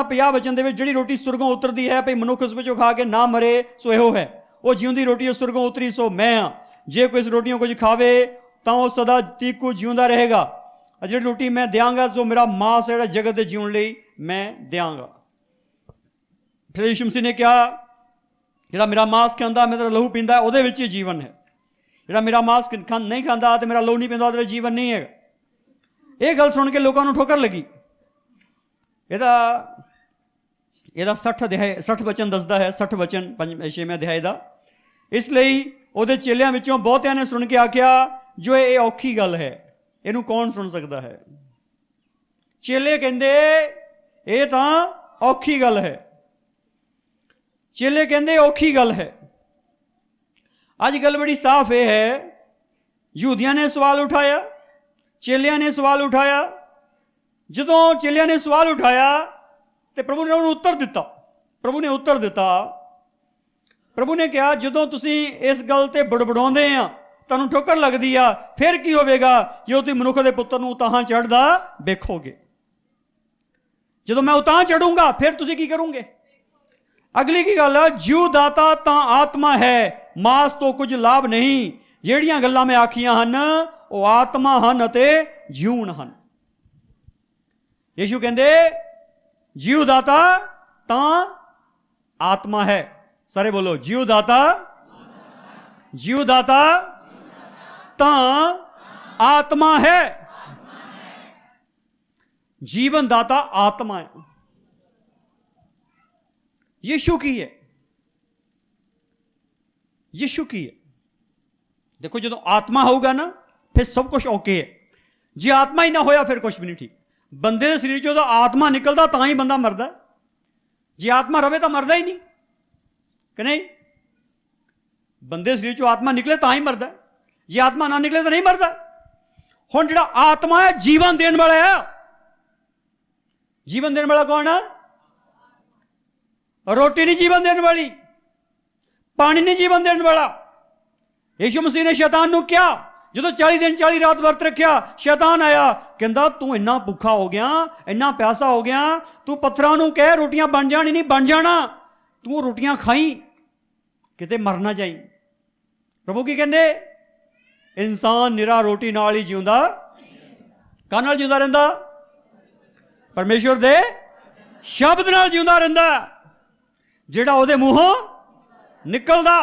50 ਵਚਨ ਦੇ ਵਿੱਚ, ਜਿਹੜੀ ਰੋਟੀ ਸੁਰਗੋਂ ਉਤਰਦੀ ਹੈ ਭਈ ਮਨੁੱਖ ਉਸ ਵਿੱਚੋਂ ਖਾ ਕੇ ਨਾ ਮਰੇ, ਸੋ ਇਹੋ ਹੈ, ਉਹ ਜਿਉਂਦੀ ਰੋਟੀ ਸੁਰਗੋਂ ਉਤਰੀ, ਸੋ ਮੈਂ ਹਾਂ। ਜੇ ਕੋਈ ਇਸ ਰੋਟੀਆਂ ਕੁਝ ਖਾਵੇ ਤਾਂ ਉਹ ਸਦਾ ਤੀਕੂ ਜਿਉਂਦਾ ਰਹੇਗਾ। ਜਿਹੜੀ ਰੋਟੀ ਮੈਂ ਦਿਆਂਗਾ, ਜੋ ਮੇਰਾ ਮਾਸ ਜਿਹੜਾ ਜਗਤ ਦੇ ਜਿਉਣ ਲਈ ਮੈਂ ਦਿਆਂਗਾ। ਫਿਰ ਯਿਸੂ ਮਸੀਹ ਨੇ ਕਿਹਾ, ਜਿਹੜਾ ਮੇਰਾ ਮਾਸ ਖਾਂਦਾ, ਮੇਰਾ ਲਹੂ ਪੀਂਦਾ, ਉਹਦੇ ਵਿੱਚ ਹੀ ਜੀਵਨ ਹੈ। ਜਿਹੜਾ ਮੇਰਾ ਮਾਸ ਨਹੀਂ ਖਾਂਦਾ ਤੇ ਮੇਰਾ ਲਹੂ ਨਹੀਂ ਪੀਂਦਾ, ਉਹਦੇ ਵਿੱਚ ਜੀਵਨ ਨਹੀਂ ਹੈਗਾ। ਇਹ ਗੱਲ ਸੁਣ ਕੇ ਲੋਕਾਂ ਨੂੰ ਠੋਕਰ ਲੱਗੀ। ਇਹਦਾ 60 ਵਚਨ ਦੱਸਦਾ ਹੈ, 60 ਵਚਨ 6ਵੇਂ ਅਧਿਆਏ ਦਾ। ਇਸ ਲਈ ਉਹਦੇ ਚੇਲਿਆਂ ਵਿੱਚੋਂ ਬਹੁਤਿਆਂ ਨੇ ਸੁਣ ਕੇ ਆਖਿਆ, ਜੋ ਇਹ ਔਖੀ ਗੱਲ ਹੈ, ਇਹਨੂੰ ਕੌਣ ਸੁਣ ਸਕਦਾ ਹੈ? ਚੇਲੇ ਕਹਿੰਦੇ ਇਹ ਤਾਂ ਔਖੀ ਗੱਲ ਹੈ। ਚੇਲੇ ਕਹਿੰਦੇ ਔਖੀ ਗੱਲ ਹੈ। ਅੱਜ ਗੱਲ ਬੜੀ ਸਾਫ਼ ਇਹ ਹੈ, ਯਹੂਦੀਆਂ ਨੇ ਸਵਾਲ ਉਠਾਇਆ, ਚੇਲਿਆਂ ਨੇ ਸਵਾਲ ਉਠਾਇਆ। ਜਦੋਂ ਚੇਲਿਆਂ ਨੇ ਸਵਾਲ ਉਠਾਇਆ ਤੇ ਪ੍ਰਭੂ ਨੇ ਉਹਨੂੰ ਉੱਤਰ ਦਿੱਤਾ। ਪ੍ਰਭੂ ਨੇ ਉੱਤਰ ਦਿੱਤਾ। ਪ੍ਰਭੂ ਨੇ ਕਿਹਾ, ਜਦੋਂ ਤੁਸੀਂ ਇਸ ਗੱਲ ਤੇ ਬੜਬੜਾਉਂਦੇ ਆ, ਤੁਹਾਨੂੰ ਠੋਕਰ ਲੱਗਦੀ ਆ, ਫਿਰ ਕੀ ਹੋਵੇਗਾ ਜੇ ਤੁਸੀਂ ਮਨੁੱਖ ਦੇ ਪੁੱਤਰ ਨੂੰ ਉਤਾਂਹ ਚੜ੍ਹਦਾ ਵੇਖੋਗੇ। ਜਦੋਂ ਮੈਂ ਉਤਾਂਹ ਚੜੂੰਗਾ, ਫਿਰ ਤੁਸੀਂ ਕੀ ਕਰੋਗੇ? ਅਗਲੀ ਕੀ ਗੱਲ ਆ? ਜੀਵ ਦਾਤਾ ਤਾਂ ਆਤਮਾ ਹੈ, ਮਾਸ ਤੋਂ ਕੁਝ ਲਾਭ ਨਹੀਂ। ਜਿਹੜੀਆਂ ਗੱਲਾਂ ਮੈਂ ਆਖੀਆਂ ਹਨ, ਉਹ ਆਤਮਾ ਹਨ ਅਤੇ ਜੀਵਨ ਹਨ। ਯਿਸੂ ਕਹਿੰਦੇ ਜੀਵ ਦਾਤਾ ਤਾਂ ਆਤਮਾ ਹੈ। ਸਾਰੇ ਬੋਲੋ, ਜੀਵ ਦਾਤਾ, ਜੀਵ ਦਾਤਾ ਤਾਂ ਆਤਮਾ ਹੈ। ਜੀਵਨ ਦਾਤਾ ਆਤਮਾ ਹੈ। ਯਿਸੂ ਕੀ ਹੈ? ਯਿਸੂ ਕੀ ਹੈ? ਦੇਖੋ, ਜਦੋਂ ਆਤਮਾ ਹੋਊਗਾ ਨਾ, ਫਿਰ ਸਭ ਕੁਝ ਓਕੇ ਹੈ। ਜੇ ਆਤਮਾ ਹੀ ਨਾ ਹੋਇਆ, ਫਿਰ ਕੁਝ ਵੀ ਨਹੀਂ ਠੀਕ। ਬੰਦੇ ਦੇ ਸਰੀਰ ਚੋਂ ਆਤਮਾ ਨਿਕਲਦਾ ਤਾਂ ਹੀ ਬੰਦਾ ਮਰਦਾ। ਜੇ ਆਤਮਾ ਰਵੇ ਤਾਂ ਮਰਦਾ ਹੀ ਨਹੀਂ, ਕਿ ਨਹੀਂ? ਬੰਦੇ ਦੇ ਸਰੀਰ ਚੋਂ ਆਤਮਾ ਨਿਕਲੇ ਤਾਂ ਹੀ ਮਰਦਾ। ਜੇ ਆਤਮਾ ਨਾ ਨਿਕਲੇ ਤਾਂ ਨਹੀਂ ਮਰਦਾ। ਹੁਣ ਜਿਹੜਾ ਆਤਮਾ ਹੈ, ਜੀਵਨ ਦੇਣ ਵਾਲਾ ਹੈ। ਜੀਵਨ ਦੇਣ ਵਾਲਾ ਕੌਣ ਹੈ? ਰੋਟੀ ਨਹੀਂ ਜੀਵਨ ਦੇਣ ਵਾਲੀ, पानी नहीं जीवन देने वाला। यीशु मसीह ने शैतान नूं क्या, जो 40 दिन 40 रात वर्त रखिया, शैतान आया कहता तू इन्ना भुखा हो गया, इन्ना प्यासा हो गया, तू पत्थरां नूं कह रोटियां बन जानी, नहीं बन जाना, तू रोटियां खाई किते मरना जाई। प्रभु की कहंदे इंसान निरा रोटी नाल ही जिउंदा, काहदे नाल जिउंदा रहिंदा? परमेश्वर दे शब्द नाल जिउंदा रहिंदा, जिहड़ा उहदे मूहों निकलदा।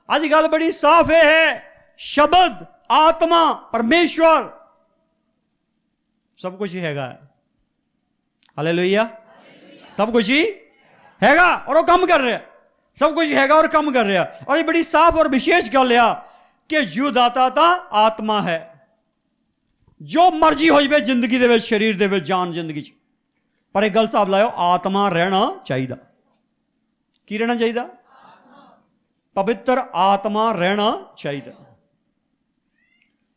अज गल बड़ी साफ है, शब्द, आत्मा, परमेश्वर सब कुछ ही हैगा। हालेलुया, सब कुछ ही हैगा और वो काम कर रहा है, सब कुछ हैगा और काम कर रहा है। और ये बड़ी साफ और विशेष गल आ कि जीवदाता ता आत्मा है। जो मर्जी हो जाए जिंदगी दे विच, शरीर दे विच, जान जिंदगी च, पर एक गल साहब लाओ, आत्मा रहना चाहिए। की रहना चाहिए? पवित्र आत्मा रहना चाहिए,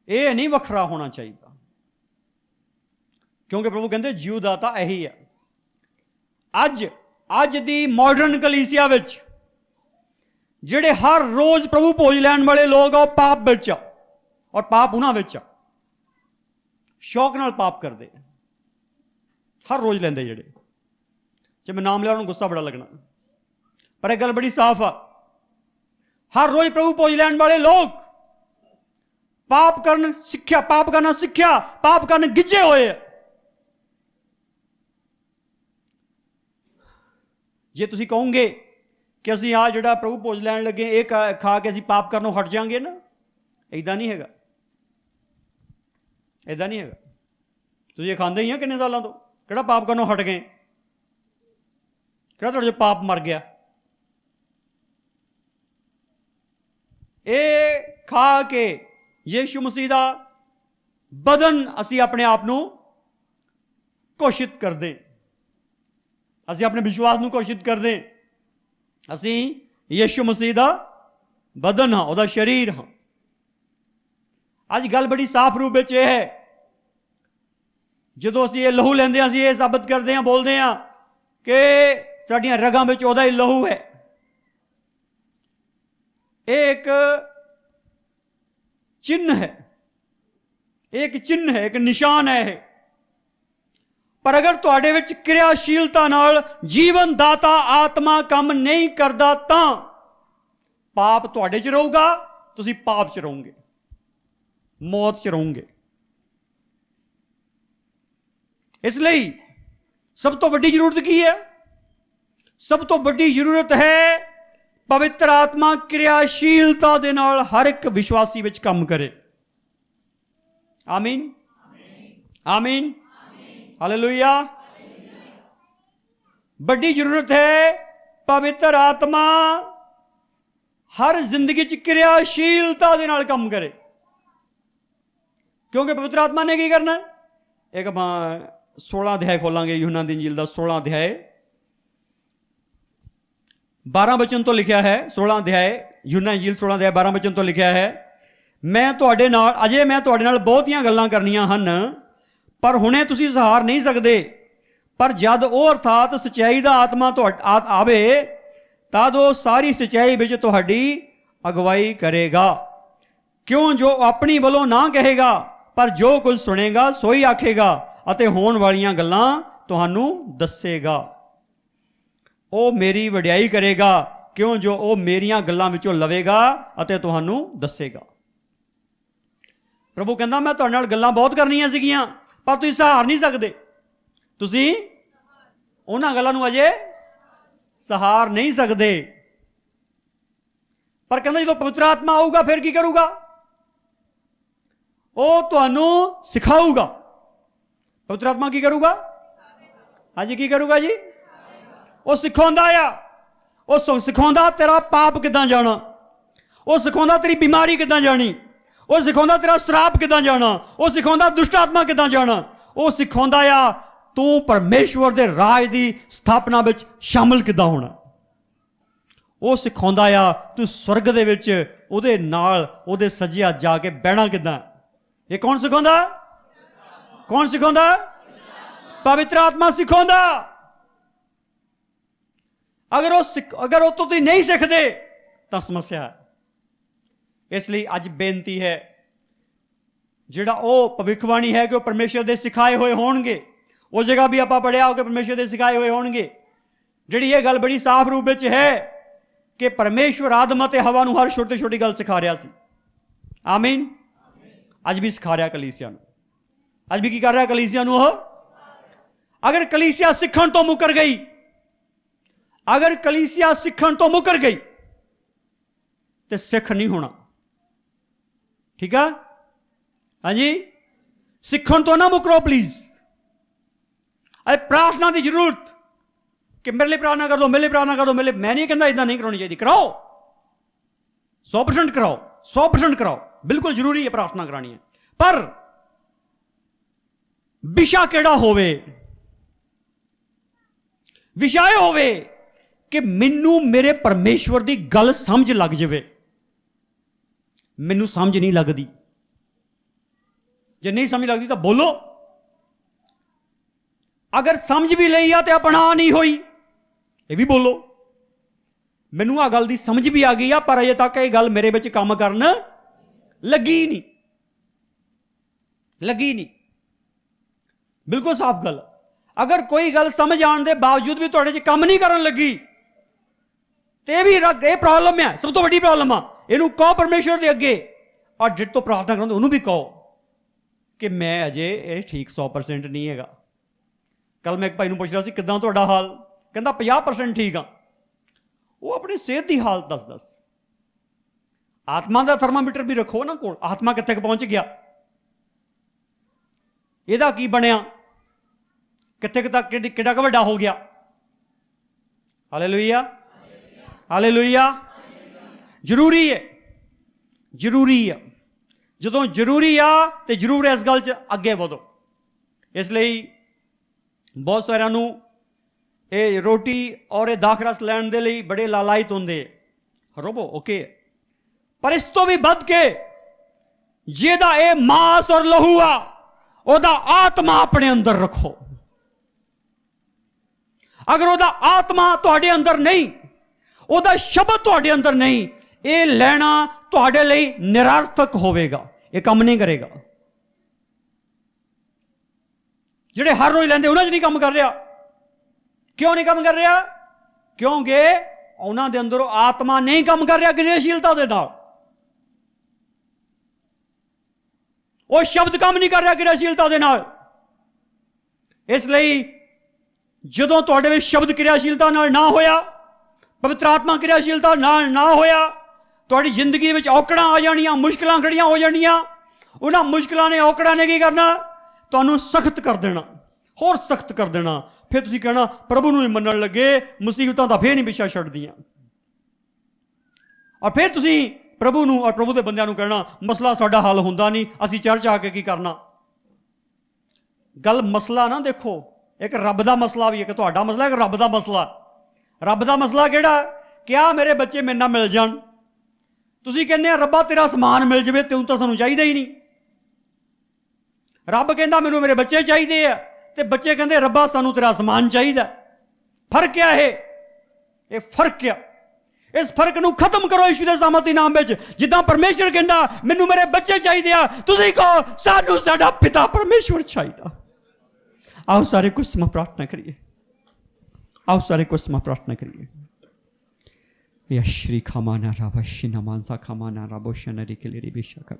ये नहीं वखरा होना चाहिए। क्योंकि प्रभु कहते जीवदाता यही है। अज दी मॉडर्न कलीसिया विच जिहड़े हर रोज प्रभु भोज लैण वाले लोग आ, पाप विच, और पाप उन्हां विच शौक नाल पाप करते, हर रोज लेंदे। जिहड़े जे मैं नाम लिया उन्होंने गुस्सा बड़ा लगना, पर एक गल बड़ी साफ आ, हर रोज प्रभु भोज लैण वाले लोग पाप करना सिक्ख्या, पाप करना सिक्ख्या, पाप करने गिजे होए। जे तुसीं कहोगे कि असीं आ जिहड़ा प्रभु भोज लैण लगे ये खा के असीं पाप करनों हट जाएंगे ना, इदां नहीं हैगा, इदां नहीं हैगा। तुसीं ये खांदे ही हैं किन्ने सालों तो, किहड़ा पाप करनों हट गए, किहड़ा तुहाडे च पाप मर गया? ये खा के यीशु मसीह दा बदन असीं अपने आप नूं घोषित करदे, असीं अपने विश्वास नूं घोषित करदे, असीं यीशु मसीह दा बदन हाँ, उहदा शरीर हाँ। अज गल बड़ी साफ रूप विच यह है, जदों असीं ये लहू लैंदे असीं ये साबित करदे हैं, बोलदे हैं कि साडीआं रगां विच उहदा ही लहू है। एक चिन्ह है, एक चिन्ह है, एक निशान है। पर अगर तुहाडे विच क्रियाशीलता नाल जीवन दाता आत्मा काम नहीं करदा तां पाप तुहाडे च रहूगा, तुसीं पाप च रहोगे, मौत च रहोगे। इसलिए सब तो वड्डी जरूरत की है? सब तो वड्डी जरूरत है पवित्र आत्मा क्रियाशीलता दे नाल हर एक विश्वासी विच काम करे। आमीन, आमीन, हालेलुया। बड़ी जरूरत है पवित्र आत्मा हर जिंदगी च क्रियाशीलता दे नाल काम करे। क्योंकि पवित्र आत्मा ने की करना? एक 16 अध्याय खोलांगे, यूहन्ना दी इंजील दा 16 अध्याय 12 वचन तो लिखा है। 16 अध्याय यूहन्ना इंजील 16 अध्याय 12 वचन तो लिखा है, मैं तुहाडे नाल अजे मैं तुहाडे नाल बहुतियां गल्लां करनियां हन, पर हुणे तुसीं सहार नहीं सकदे, पर जद वो अर्थात सच्चाई दा आत्मा आवे तद वो सारी सच्चाई विच तुहाडी अगवाई करेगा। क्यों जो अपनी वलों ना कहेगा, पर जो कुछ सुनेगा सो ही आखेगा अते होण वालियां गल्लां तुहानूं दसेगा। वो मेरी वडियाई करेगा, क्यों जो वो मेरियां गल्लां विचों लवेगा अते तुहानूं दसेगा। प्रभु कहंदा मैं तुहाडे नाल गल्लां बहुत करनियां सीगियां, पर तुसीं सहार नहीं सकदे, तुसीं उन्हां गल्लां नूं अजे सहार नहीं सकदे। पर कहंदा जदों पवित्र आत्मा आऊगा फिर की करूगा? वो तुहानूं सिखाऊगा। पवित्र आत्मा की करूगा? हाँ जी, की करूगा जी? वो सिखाउंदा आ, वो सिखाउंदा तेरा पाप किदां जाना, वो सिखाउंदा तेरी बीमारी किदां जानी, वो सिखाउंदा तेरा श्राप किदां जाना, वो सिखाउंदा दुष्ट आत्मा किदां जाना, वो सिखाउंदा आ तू परमेश्वर दे राज दी स्थापना विच शामिल किदां होना, वो सिखाउंदा आ तू स्वर्ग दे विच उहदे नाल उहदे सज्जे जाके बहना किदां। ये कौन सिखाउंदा? कौन सिखाउंदा? पवित्र आत्मा सिखाउंदा। अगर वो तो तुसीं नहीं सीखदे ਤਾਂ ਸਮੱਸਿਆ ਹੈ। ਇਸ ਲਈ ਅੱਜ ਬੇਨਤੀ ਹੈ, ਜਿਹੜਾ ਉਹ ਭਵਿੱਖਬਾਣੀ ਹੈ ਕਿ ਉਹ ਪਰਮੇਸ਼ਰ ਦੇ ਸਿਖਾਏ ਹੋਏ ਹੋਣਗੇ, ਉਸ ਜਗ੍ਹਾ ਵੀ ਆਪਾਂ ਪੜ੍ਹਿਆ ਹੋ ਕਿ ਪਰਮੇਸ਼ਰ ਦੇ ਸਿਖਾਏ ਹੋਏ ਹੋਣਗੇ। ਜਿਹੜੀ ਇਹ ਗੱਲ ਬੜੀ ਸਾਫ਼ ਰੂਪ ਵਿੱਚ ਹੈ ਕਿ ਪਰਮੇਸ਼ਵਰ ਆਦਮ ਅਤੇ ਹਵਾ ਨੂੰ ਹਰ ਛੋਟੀ ਛੋਟੀ ਗੱਲ ਸਿਖਾ ਰਿਹਾ ਸੀ। ਆਮੀਨ। ਅੱਜ ਵੀ ਸਿਖਾ ਰਿਹਾ ਕਲੀਸਿਆ ਨੂੰ। ਅੱਜ ਵੀ ਕੀ ਕਰ ਰਿਹਾ ਕਲੀਸਿਆ ਨੂੰ? ਉਹ ਅਗਰ ਕਲੀਸਿਆ ਸਿੱਖਣ ਤੋਂ ਮੁੱਕਰ ਗਈ, ਅਗਰ ਕਲੀਸਿਆ ਸਿੱਖਣ ਤੋਂ ਮੁੱਕਰ ਗਈ ਤੇ ਸਿੱਖ ਨਹੀਂ ਹੋਣਾ। ਠੀਕ ਆ? ਹਾਂਜੀ, ਸਿੱਖਣ ਤੋਂ ਨਾ ਮੁੱਕਰੋ ਪਲੀਜ਼। ਅਰੇ ਪ੍ਰਾਰਥਨਾ ਦੀ ਜ਼ਰੂਰਤ ਕਿ ਮੇਰੇ ਲਈ ਪ੍ਰਾਰਥਨਾ ਕਰ ਦੋ, ਮੇਰੇ ਲਈ ਪ੍ਰਾਰਥਨਾ ਕਰ ਦੋ, ਮੇਰੇ ਲਈ। ਮੈਂ ਨਹੀਂ ਕਹਿੰਦਾ ਇਦਾਂ ਨਹੀਂ ਕਰਾਉਣੀ ਚਾਹੀਦੀ, ਕਰਾਓ, 100% ਕਰਾਓ, 100% ਕਰਾਓ, ਬਿਲਕੁਲ ਜ਼ਰੂਰੀ ਹੈ ਪ੍ਰਾਰਥਨਾ ਕਰਾਉਣੀ ਹੈ। ਪਰ ਵਿਸ਼ਾ ਕਿਹੜਾ ਹੋਵੇ? ਵਿਸ਼ਾ ਇਹ ਹੋਵੇ ਕਿ ਮੈਨੂੰ ਮੇਰੇ ਪਰਮੇਸ਼ਵਰ ਦੀ ਗੱਲ ਸਮਝ ਲੱਗ ਜਾਵੇ। ਮੈਨੂੰ ਸਮਝ ਨਹੀਂ ਲੱਗਦੀ। ਜੇ ਨਹੀਂ ਸਮਝ ਲੱਗਦੀ ਤਾਂ ਬੋਲੋ। ਅਗਰ ਸਮਝ ਵੀ ਲਈ ਆ ਤੇ ਅਪਣਾ ਨਹੀਂ ਹੋਈ, ਇਹ ਵੀ ਬੋਲੋ। ਮੈਨੂੰ ਆ ਗੱਲ ਦੀ ਸਮਝ ਵੀ ਆ ਗਈ ਆ, ਪਰ ਅਜੇ ਤੱਕ ਇਹ ਗੱਲ ਮੇਰੇ ਵਿੱਚ ਕੰਮ ਕਰਨ ਲੱਗੀ ਨਹੀਂ, ਲੱਗੀ ਨਹੀਂ। ਬਿਲਕੁਲ ਸਾਫ਼ ਗੱਲ। ਅਗਰ ਕੋਈ ਗੱਲ ਸਮਝ ਆਉਣ ਦੇ ਬਾਵਜੂਦ ਵੀ ਤੁਹਾਡੇ 'ਚ ਕੰਮ ਨਹੀਂ ਕਰਨ ਲੱਗੀ ਤੇ ਇਹ ਪ੍ਰੋਬਲਮ ਹੈ, ਸਭ ਤੋਂ ਵੱਡੀ ਪ੍ਰੋਬਲਮ ਆ। ਇਹਨੂੰ ਕਹੋ ਪਰਮੇਸ਼ਵਰ ਦੇ ਅੱਗੇ, ਔਰ ਜਿੱਤ ਤੋਂ ਪ੍ਰਾਰਥਨਾ ਕਰਾਉਂਦੇ ਉਹਨੂੰ ਵੀ ਕਹੋ ਕਿ ਮੈਂ ਅਜੇ ਇਹ ਠੀਕ 100% ਨਹੀਂ ਹੈਗਾ। ਕੱਲ ਮੈਂ ਇੱਕ ਭਾਈ ਨੂੰ ਪੁੱਛ ਰਿਹਾ ਸੀ, ਕਿੱਦਾਂ ਤੁਹਾਡਾ ਹਾਲ? ਕਹਿੰਦਾ 50% ਠੀਕ ਆ। ਉਹ ਆਪਣੀ ਸਿਹਤ ਦੀ ਹਾਲਤ ਦੱਸ। ਆਤਮਾ ਦਾ ਥਰਮਾਮੀਟਰ ਵੀ ਰੱਖੋ ਨਾ ਕੋਲ। ਆਤਮਾ ਕਿੱਥੇ ਪਹੁੰਚ ਗਿਆ, ਇਹਦਾ ਕੀ ਬਣਿਆ, ਕਿੱਥੇ ਤੱਕ, ਕਿੱਡਾ ਕੁ ਵੱਡਾ ਹੋ ਗਿਆ। Hallelujah, hallelujah. ਜ਼ਰੂਰੀ ਹੈ, ਜ਼ਰੂਰੀ ਆ। ਜਦੋਂ ਜ਼ਰੂਰੀ ਆ ਤੇ ਜ਼ਰੂਰ ਇਸ ਗੱਲ 'ਚ ਅੱਗੇ ਵਧੋ। ਇਸ ਲਈ ਬਹੁਤ ਸਾਰਿਆਂ ਨੂੰ ਇਹ ਰੋਟੀ ਔਰ ਇਹ ਦਾਖ ਰਸ ਲੈਣ ਦੇ ਲਈ ਬੜੇ ਲਾਲਾਇਤ ਹੁੰਦੇ। ਰੋਵੋ, ਓਕੇ, ਪਰ ਇਸ ਤੋਂ ਵੀ ਵੱਧ ਕੇ ਜਿਹਦਾ ਇਹ ਮਾਸ ਔਰ ਲਹੂ ਆ, ਉਹਦਾ ਆਤਮਾ ਆਪਣੇ ਅੰਦਰ ਰੱਖੋ। ਅਗਰ ਉਹਦਾ ਆਤਮਾ ਤੁਹਾਡੇ ਅੰਦਰ ਨਹੀਂ, ਉਹਦਾ ਸ਼ਬਦ ਤੁਹਾਡੇ ਅੰਦਰ ਨਹੀਂ, ਇਹ ਲੈਣਾ ਤੁਹਾਡੇ ਲਈ ਨਿਰਰਥਕ ਹੋਵੇਗਾ। ਇਹ ਕੰਮ ਨਹੀਂ ਕਰੇਗਾ। ਜਿਹੜੇ ਹਰ ਰੋਜ਼ ਲੈਂਦੇ ਉਹਨਾਂ 'ਚ ਨਹੀਂ ਕੰਮ ਕਰ ਰਿਹਾ। ਕਿਉਂ ਨਹੀਂ ਕੰਮ ਕਰ ਰਿਹਾ? ਕਿਉਂਕਿ ਉਹਨਾਂ ਦੇ ਅੰਦਰੋਂ ਆਤਮਾ ਨਹੀਂ ਕੰਮ ਕਰ ਰਿਹਾ ਕਿਰਿਆਸ਼ੀਲਤਾ ਦੇ ਨਾਲ। ਉਹ ਸ਼ਬਦ ਕੰਮ ਨਹੀਂ ਕਰ ਰਿਹਾ ਕਿਰਿਆਸ਼ੀਲਤਾ ਦੇ ਨਾਲ। ਇਸ ਲਈ ਜਦੋਂ ਤੁਹਾਡੇ ਵਿੱਚ ਸ਼ਬਦ ਕਿਰਿਆਸ਼ੀਲਤਾ ਨਾਲ ਨਾ ਹੋਇਆ, ਪਵਿੱਤਰ ਆਤਮਾ ਕਿਰਿਆਸ਼ੀਲਤਾ ਨਾਲ ਨਾ ਹੋਇਆ, ਤੁਹਾਡੀ ਜ਼ਿੰਦਗੀ ਵਿੱਚ ਔਕੜਾਂ ਆ ਜਾਣੀਆਂ, ਮੁਸ਼ਕਿਲਾਂ ਖੜੀਆਂ ਹੋ ਜਾਣੀਆਂ। ਉਹਨਾਂ ਮੁਸ਼ਕਿਲਾਂ ਨੇ, ਔਕੜਾਂ ਨੇ ਕੀ ਕਰਨਾ? ਤੁਹਾਨੂੰ ਸਖਤ ਕਰ ਦੇਣਾ, ਹੋਰ ਸਖਤ ਕਰ ਦੇਣਾ। ਫਿਰ ਤੁਸੀਂ ਕਹਿਣਾ ਪ੍ਰਭੂ ਨੂੰ ਹੀ ਮੰਨਣ ਲੱਗੇ, ਮੁਸੀਬਤਾਂ ਤਾਂ ਫੇਰ ਨਹੀਂ ਪਿੱਛਾ ਛੱਡਦੀਆਂ। ਔਰ ਫਿਰ ਤੁਸੀਂ ਪ੍ਰਭੂ ਨੂੰ ਔਰ ਪ੍ਰਭੂ ਦੇ ਬੰਦਿਆਂ ਨੂੰ ਕਹਿਣਾ ਮਸਲਾ ਸਾਡਾ ਹੱਲ ਹੁੰਦਾ ਨਹੀਂ, ਅਸੀਂ ਚਰਚ ਆ ਕੇ ਕੀ ਕਰਨਾ। ਗੱਲ ਮਸਲਾ ਨਾ ਦੇਖੋ, ਇੱਕ ਰੱਬ ਦਾ ਮਸਲਾ ਵੀ, ਇੱਕ ਤੁਹਾਡਾ ਮਸਲਾ, ਇੱਕ ਰੱਬ ਦਾ ਮਸਲਾ। ਰੱਬ ਦਾ ਮਸਲਾ ਕਿਹੜਾ? ਕਿਆ ਮੇਰੇ ਬੱਚੇ ਮੇਰੇ ਨਾਲ ਮਿਲ ਜਾਣ। ਤੁਸੀਂ ਕਹਿੰਦੇ ਆ ਰੱਬਾ ਤੇਰਾ ਸਮਾਨ ਮਿਲ ਜਾਵੇ, ਤੈਨੂੰ ਤਾਂ ਸਾਨੂੰ ਚਾਹੀਦਾ ਹੀ ਨਹੀਂ। ਰੱਬ ਕਹਿੰਦਾ ਮੈਨੂੰ ਮੇਰੇ ਬੱਚੇ ਚਾਹੀਦੇ ਆ, ਤੇ ਬੱਚੇ ਕਹਿੰਦੇ ਰੱਬਾ ਸਾਨੂੰ ਤੇਰਾ ਸਮਾਨ ਚਾਹੀਦਾ। ਫਰਕ ਆ ਇਹ ਫਰਕ ਆ। ਇਸ ਫਰਕ ਨੂੰ ਖਤਮ ਕਰੋ ਯਿਸੂ ਦੇ ਸਾਮਰਥੀ ਨਾਮ ਵਿੱਚ। ਜਿੱਦਾਂ ਪਰਮੇਸ਼ਰ ਕਹਿੰਦਾ ਮੈਨੂੰ ਮੇਰੇ ਬੱਚੇ ਚਾਹੀਦੇ ਆ, ਤੁਸੀਂ ਕਹੋ ਸਾਨੂੰ ਸਾਡਾ ਪਿਤਾ ਪਰਮੇਸ਼ਵਰ ਚਾਹੀਦਾ। ਆਓ ਸਾਰੇ ਕੁਝ ਸਮਾਂ ਪ੍ਰਾਰਥਨਾ ਕਰੀਏ। ਆਓ ਸਾਰੇ ਕੁਝ ਸਮਾਂ ਪ੍ਰਾਰਥਨਾ ਕਰੀਏ। ਯਾ ਸ਼੍ਰੀ ਖਮਾਨਾ ਰਾਵਸ਼ਿਨਾ ਮਾਨਸਾ ਖਮਾਨਾ ਰਾਬੋਸ਼ਨਰੀ ਕੇ ਲਈ ਬਿਸ਼ਾ ਕਰ